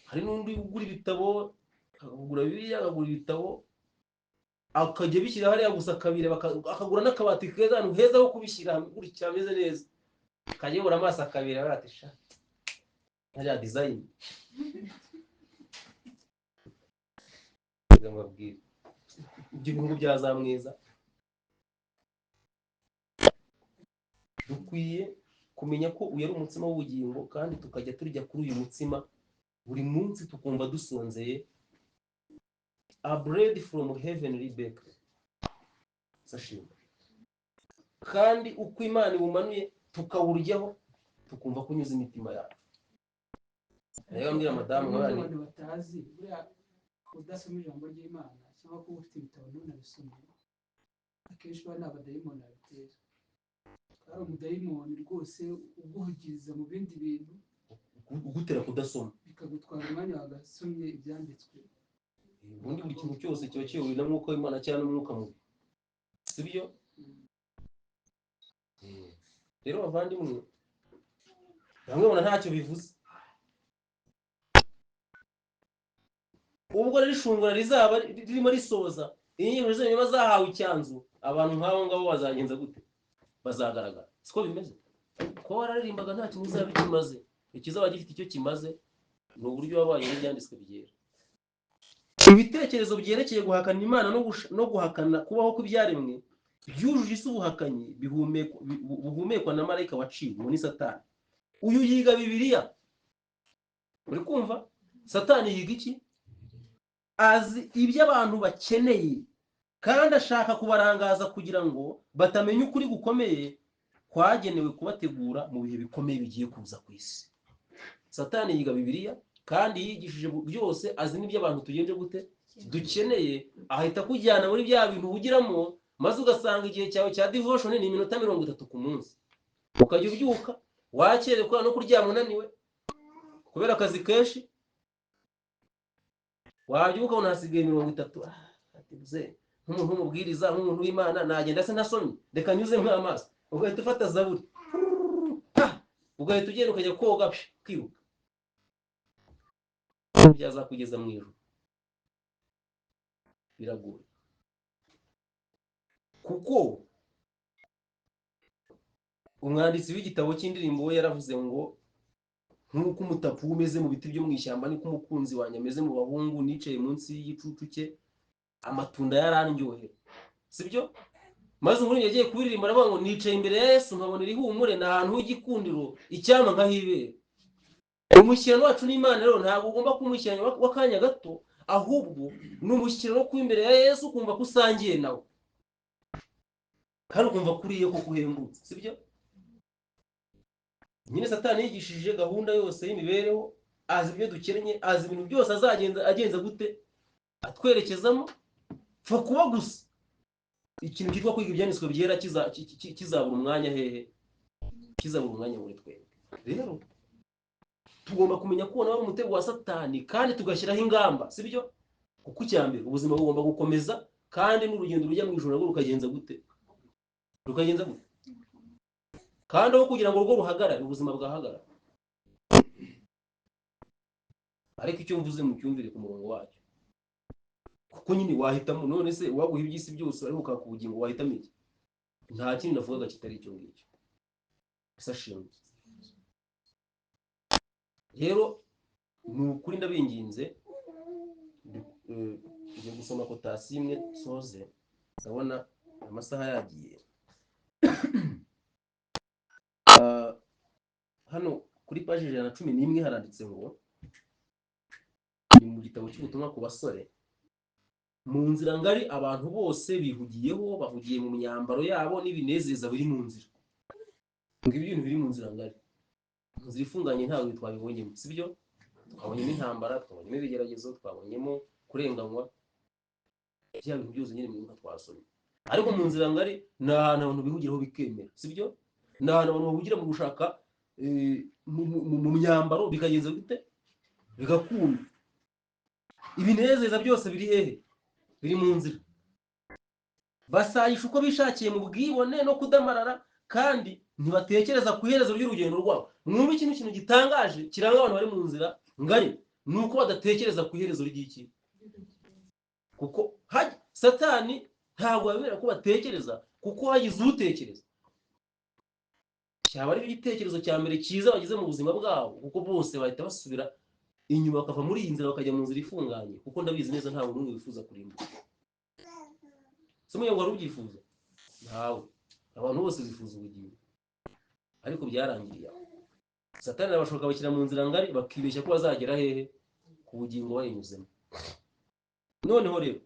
hari n'undi ugura ibitabo akagura Bibiliya akagura ibitabo akajya bishyira hariya gusa akabireba akagura n'akabati keza ahantu heza ho kubishyira gutya ameze neza akajya amaso akabireba aratisha hariya design ndamubwira ibyo bintu byazamwiza dukwiye kumenya ko uyu ari umutsima w'ubugingo kandi tukajya turya kuri uyu mutsima buri munsi tukumva dusonzeye a bread from heavenly bakery sashimwe kandi uko Imana ibumanuye tukawuryaho tukumva kunyuza imitima yacu rero mbwira madamu abantu batazi buriya udasoma ijambo ry'Imana cyangwa kuba ufite ibitabo ntunabisome akenshi bari abadayimoni babitera ari umudayimoni rwose uguhugiriza mu bindi bintu ugutera kudasoma bikagutwara umwanya wagasomye ibyanditswe ubundi buri kintu cyose kiba kiyobowe na mwuka w'Imana cyangwa n'umwuka mubi sibyo rero bavandimwe bamwe bona ntacyo bivuze ubwo rero ishungura rizaba ririmo risoza inyigisho zanyu bazahawe icyanzu abantu nk'abo ngabo bazagenza gute bazagaragara siko bimeze ko wararirimbaga nta kintu uzaba kimaze ikizaba gifite icyo kimaze ni uburyo wabaye n'ibyanditswe byera ibitekerezo byerekeye guhakana Imana no guhakana kubaho kw'ibyaremwe byujuje isi ubuhakanyi buhumekwa na marayika waciwe ni Satani uyu yiga Bibiliya uri kumva Satani yiga iki azi ibyo abantu bakeneye kandi ashaka kubarangaza kugira ngo batamenye ukuri gukomeye kwagenewe kubategura mu bihe bikomeye bigiye kuza ku isi Satani yiga Bibiliya kandi yigishije byose azi n'ibyo abantu tugenje gute dukeneye ahita kujyana muri bya bintu ugiramo maze ugasanga igihe cyawe cya devotion ni iminota 30 ku munsi ukajya ubyuka wakerekwa no kuryama unaniwe kubera akazi kenshi wabyuka unasigaye 30 ati buze nk'umuntu w'umubwiriza nk'umuntu w'Imana nagenda se ntasomye reka nyuze nk'amaso ugahita ufata zaburi ugahita ugenda ukajya koga kwiruka byazakugeza mu ijuru biragoye kuko umwanditsi w'igitabo cy'indirimbo we yaravuze ngo nk'uko umutapu umeze mu biti byo mu ishyamba niko umukunzi wanjye ameze mu bahungu nicaye munsi y'igicucu cye amatunda yarandyohera sibyo maze umuntu yagiye kubiririmba aravuga ngo nicaye imbere ya Yesu nkabona ihumure na ahantu h'igikundiro icyama nkahibera umushyirano wacu n'Imana rero ntabwo ugomba kumushyirana w'akanya gato ahubwo n'umushyirano ku imbere ya Yesu kumva ko usangiye nawe kandi ukumva kuriye ko kuhembutse sibyo nyine Satani yigishije gahunda yose y'imibereho azi ibyo dukenye azi ibintu byose agenza gute atwerekezamo fa kuba gusa ikintu cyitwa kwiga ibyanditswe byera kizabura umwanya hehe kizabura umwanya muri twebwe rero tugomba kumenya ko nawe umutego wa Satani kandi tugashyiraho ingamba sibyo kuko cyambere ubuzima bugomba gukomeza kandi n'urugendo rujya mu ijuru rukagenza gute rukagenza gute? Kandi aho kugira ngo urugo ruhagarare ubuzima bwahagarara. Ariko icyo mvuze mu cyumvire ku murongo wacyo, kuko nyine wahitamo. None se waguha iby'isi byose ariko ukaka ubugingo, wahitamo iki? Nta kintu navugaga kitari icyo ngicyo. Sashimwe. Rero ni ukuri ndabinginze, ngiye gusoma kotasi imwe soze, ndabona amasaha yagiye. Hano kuri paji 111 haranditse ngo ni mu gitabo cy'ubutumwa ku basore, mu nzira ngari abantu bose bihugiyeho, bahugiye mu myambaro yabo n'ibinezeza biri mu nzira. Ngo ibintu biri mu nzira ngari, inzira ifunganye ntawe twabibonyemo, sibyo? Twabonyemo intambara, twabonyemo ibigeragezo, twabonyemo kurenganywa, bya bintu byose nyine mu twasomye. Ariko mu nzira ngari ni ahantu abantu bihugiraho bikemera, sibyo? Ni ahantu abantu bahugira mu gushaka mu myambaro bikagenza bite, bigakunda. Ibinezeza byose biri hehe? Biri mu nzira. Basayisha uko bishakiye mu bwibone no kudamarara, kandi ntibatekereza ku iherezo ry'urugendo rwabo. Mwumva ikintu gitangaje kiranga abantu bari mu nzira ngari, ni uko badatekereza ku iherezo ry'iki. Kuko Satani ntabwo yabera ko batekereza, kuko hagize utekereza, cyaba ari igitekerezo cya mbere cyiza bagize mu buzima bwabo, kuko bose bahita basubira inyuma bakava muri iyi nzira bakajya mu nzira ifunganye, kuko ndabizi neza ntabwo n'umwe wifuza kurimbuka. Se muye ngo arubyifuza? Ntawe. Abantu bose bifuza ubugingo, ariko byarangiriye aho. Satani abashoka bakira mu nzira ngari, bakibeshya ko bazagera hehe? Ku bugingo bayinyuzemo. Noneho rero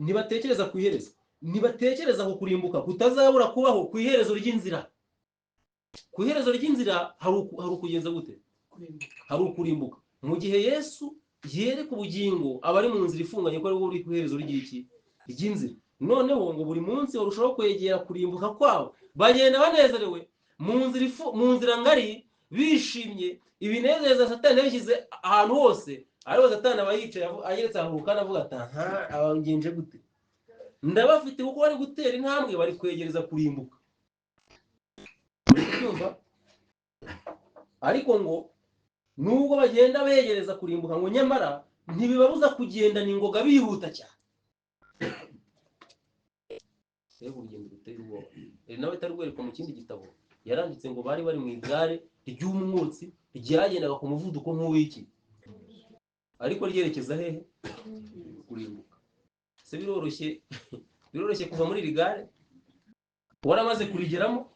ntibatekereza ku iherezo, ntibatekereza ku kurimbuka kutazabura kubaho ku iherezo ry'inzira. Ku iherezo ry'inzira hari ukugenza gute? Hari ukurimbuka. Mu gihe Yesu yereka ubugingo abari mu nzira ifunganye ko ari bwo buri ku iherezo ry'iki? Ry'inzira. Noneho ngo buri munsi barushaho kwegera kurimbuka kwabo, bagenda banezerewe mu nzira ngari, bishimye. Ibinezeza Satani yabishyize ahantu hose, ariko Satani aba yicaye ageretse ahantu kandi avuga ati aha abangenje gute? Ndabafite kuko bari gutera intambwe, bari kwegereza kurimbuka. Urumva? Ariko ngo nubwo bagenda begereza kurimbuka, ngo nyamara ntibibabuza kugenda n'ingoga bihuta cyane. Rero urugendo ruteye ubwoba. Nawe tarwereka mu kindi gitabo yaranditse ngo bari mu igare ry'umwotsi ryagendaga ku muvuduko nk'uw'iki, ariko ryerekeza hehe? Kurimbuka. Se biroroshye kuva muri iri gare waramaze kurigeramo?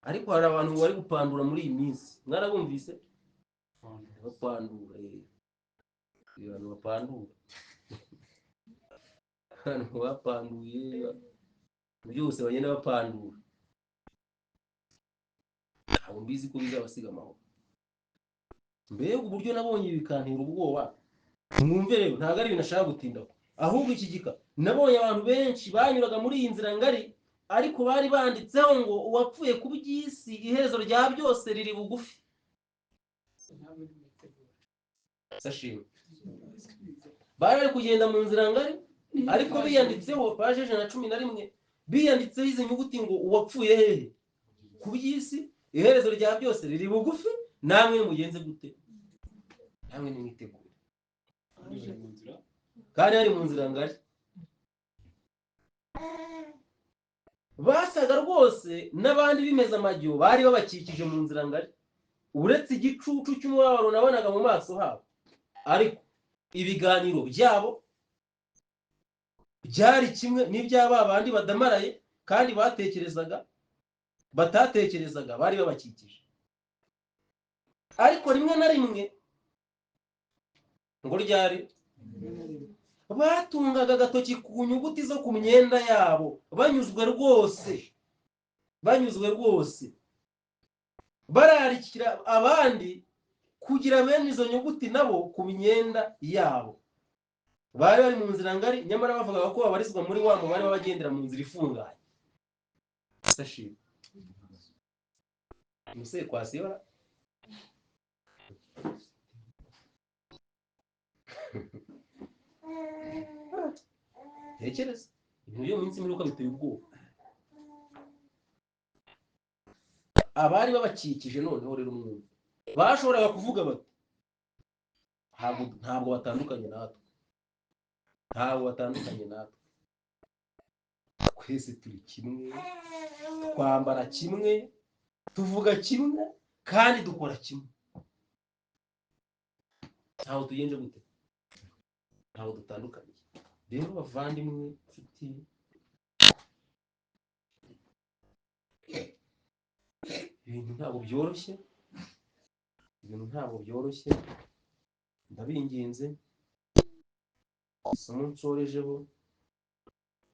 Ariko hari abantu bari gupandura muri iyi minsi, mwarabumvise? Bapandura, abantu bapandura. Abantu bapanduye byose bagenda bapandura. Ntabwo mbizi ko bizabasiga amahoro. Mbega uburyo nabonye bikantera ubwoba. Mwumve rero, ntabwo ari ibintu nashaka gutindaho, ahubwo iki gika nabonye abantu benshi banyuraga muri iyi nzira ngari, ariko bari banditseho ngo uwapfuye ku by'isi iherezo rya byose riri bugufi. Sashimwe. Bari kugenda mu nzira ngari, ariko biyanditseho paje 111, biyanditseho izi nyuguti ngo uwapfuye hehe? Ku by'isi iherezo rya byose riri bugufi, namwe mugenze gute? Namwe nimwitegure. Kandi ari mu nzira ngari. Basaga rwose n'abandi bimeze amajyo, bari babakikije mu nzira ngari, uretse igicucu cy'umubabaro nabonaga mu maso habo. Ariko ibiganiro byabo byari kimwe n'iby'aba bandi badamaraye kandi batatekerezaga, bari babakikije. Ariko rimwe na rimwe ngo ryari batungaga agatoki ku nyuguti zo ku myenda yabo, banyuzwe rwose, bararikira abandi kugira bene izo nyuguti nabo ku myenda yabo. Bari mu nzira ngari, nyamara bavugaga ko babarizwa muri wa mubare w'abagendera mu nzira ifunganye. Sashimwe. Muse kwasiba. Tekereza ibintu byo minsi muri uko biteye ubwoba. abari babakikije noneho rero umwumva bashoboraga kuvuga bati ntabwo batandukanye natwe, ntabwo batandukanye natwe, twese turi kimwe, twambara kimwe, tuvuga kimwe kandi dukora kimwe. Ntaho tugenje gute, ntaho dutandukanye. Rero bavandimwe nshuti, ibintu ntabwo byoroshye, ndabinginze isomo nsorejeho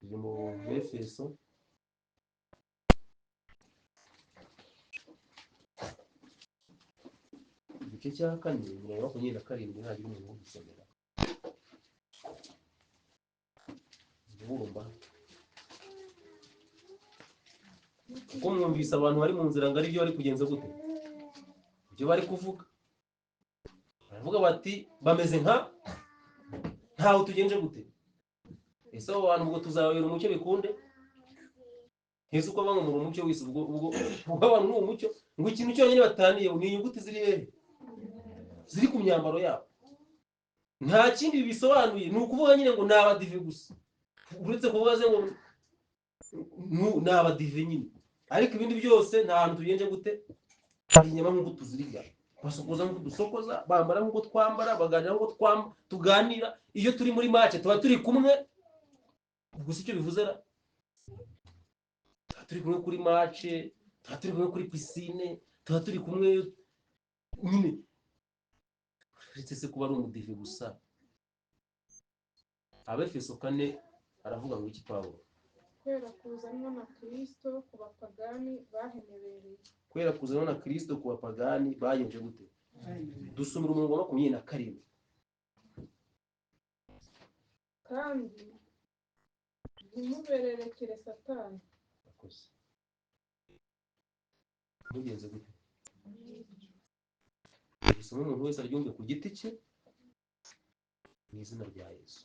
riri mu Efeso igice cya 4:27 ntagira umuntu wo gusomera. Urumva uko mwumvise abantu bari mu nzira ngari ibyo bari kugenza gute, ibyo bari kuvuga, baravuga bati bameze ntaho tugenje gute. Ese abo bantu ubwo tuzababera umucyo bikunde? Yesu uko banga mu mucyo wese ubwo abantu ni umucyo, ngo ikintu cyonyine bataniye ni inyuguti ziri hehe, ziri ku myambaro yabo, nta kindi bisobanuye. Ni ukuvuga nyine ngo ni abadive gusa, uretse kuvuga ze ngo ni abadive nyine, ariko ibindi byose nta hantu tugenje gute, hari inyama nk'uko tuzirya, basokoza nk'uko dusokoza, bambara nk'uko twambara, baganira nk'uko tuganira. Iyo turi muri match tuba turi kumwe, gusa icyo bivuze ra turi kumwe kuri match, tuba turi kumwe kuri piscine, tuba turi kumwe nyine, uretse se kuba ari umudive gusa. Abefeso 4 aravuga ngo iki Pawulo? Kwera kuzanwa na Kristo ku bapagani bahenebereye. Kwera kuzanwa na Kristo ku bapagani bagenje gute? Dusomera umurongo wa 27. Kandi ntimubererekere Satani. Akoze mugenze gute? Isomo umuntu wese aryumve ku giti cye mu izina rya Yesu.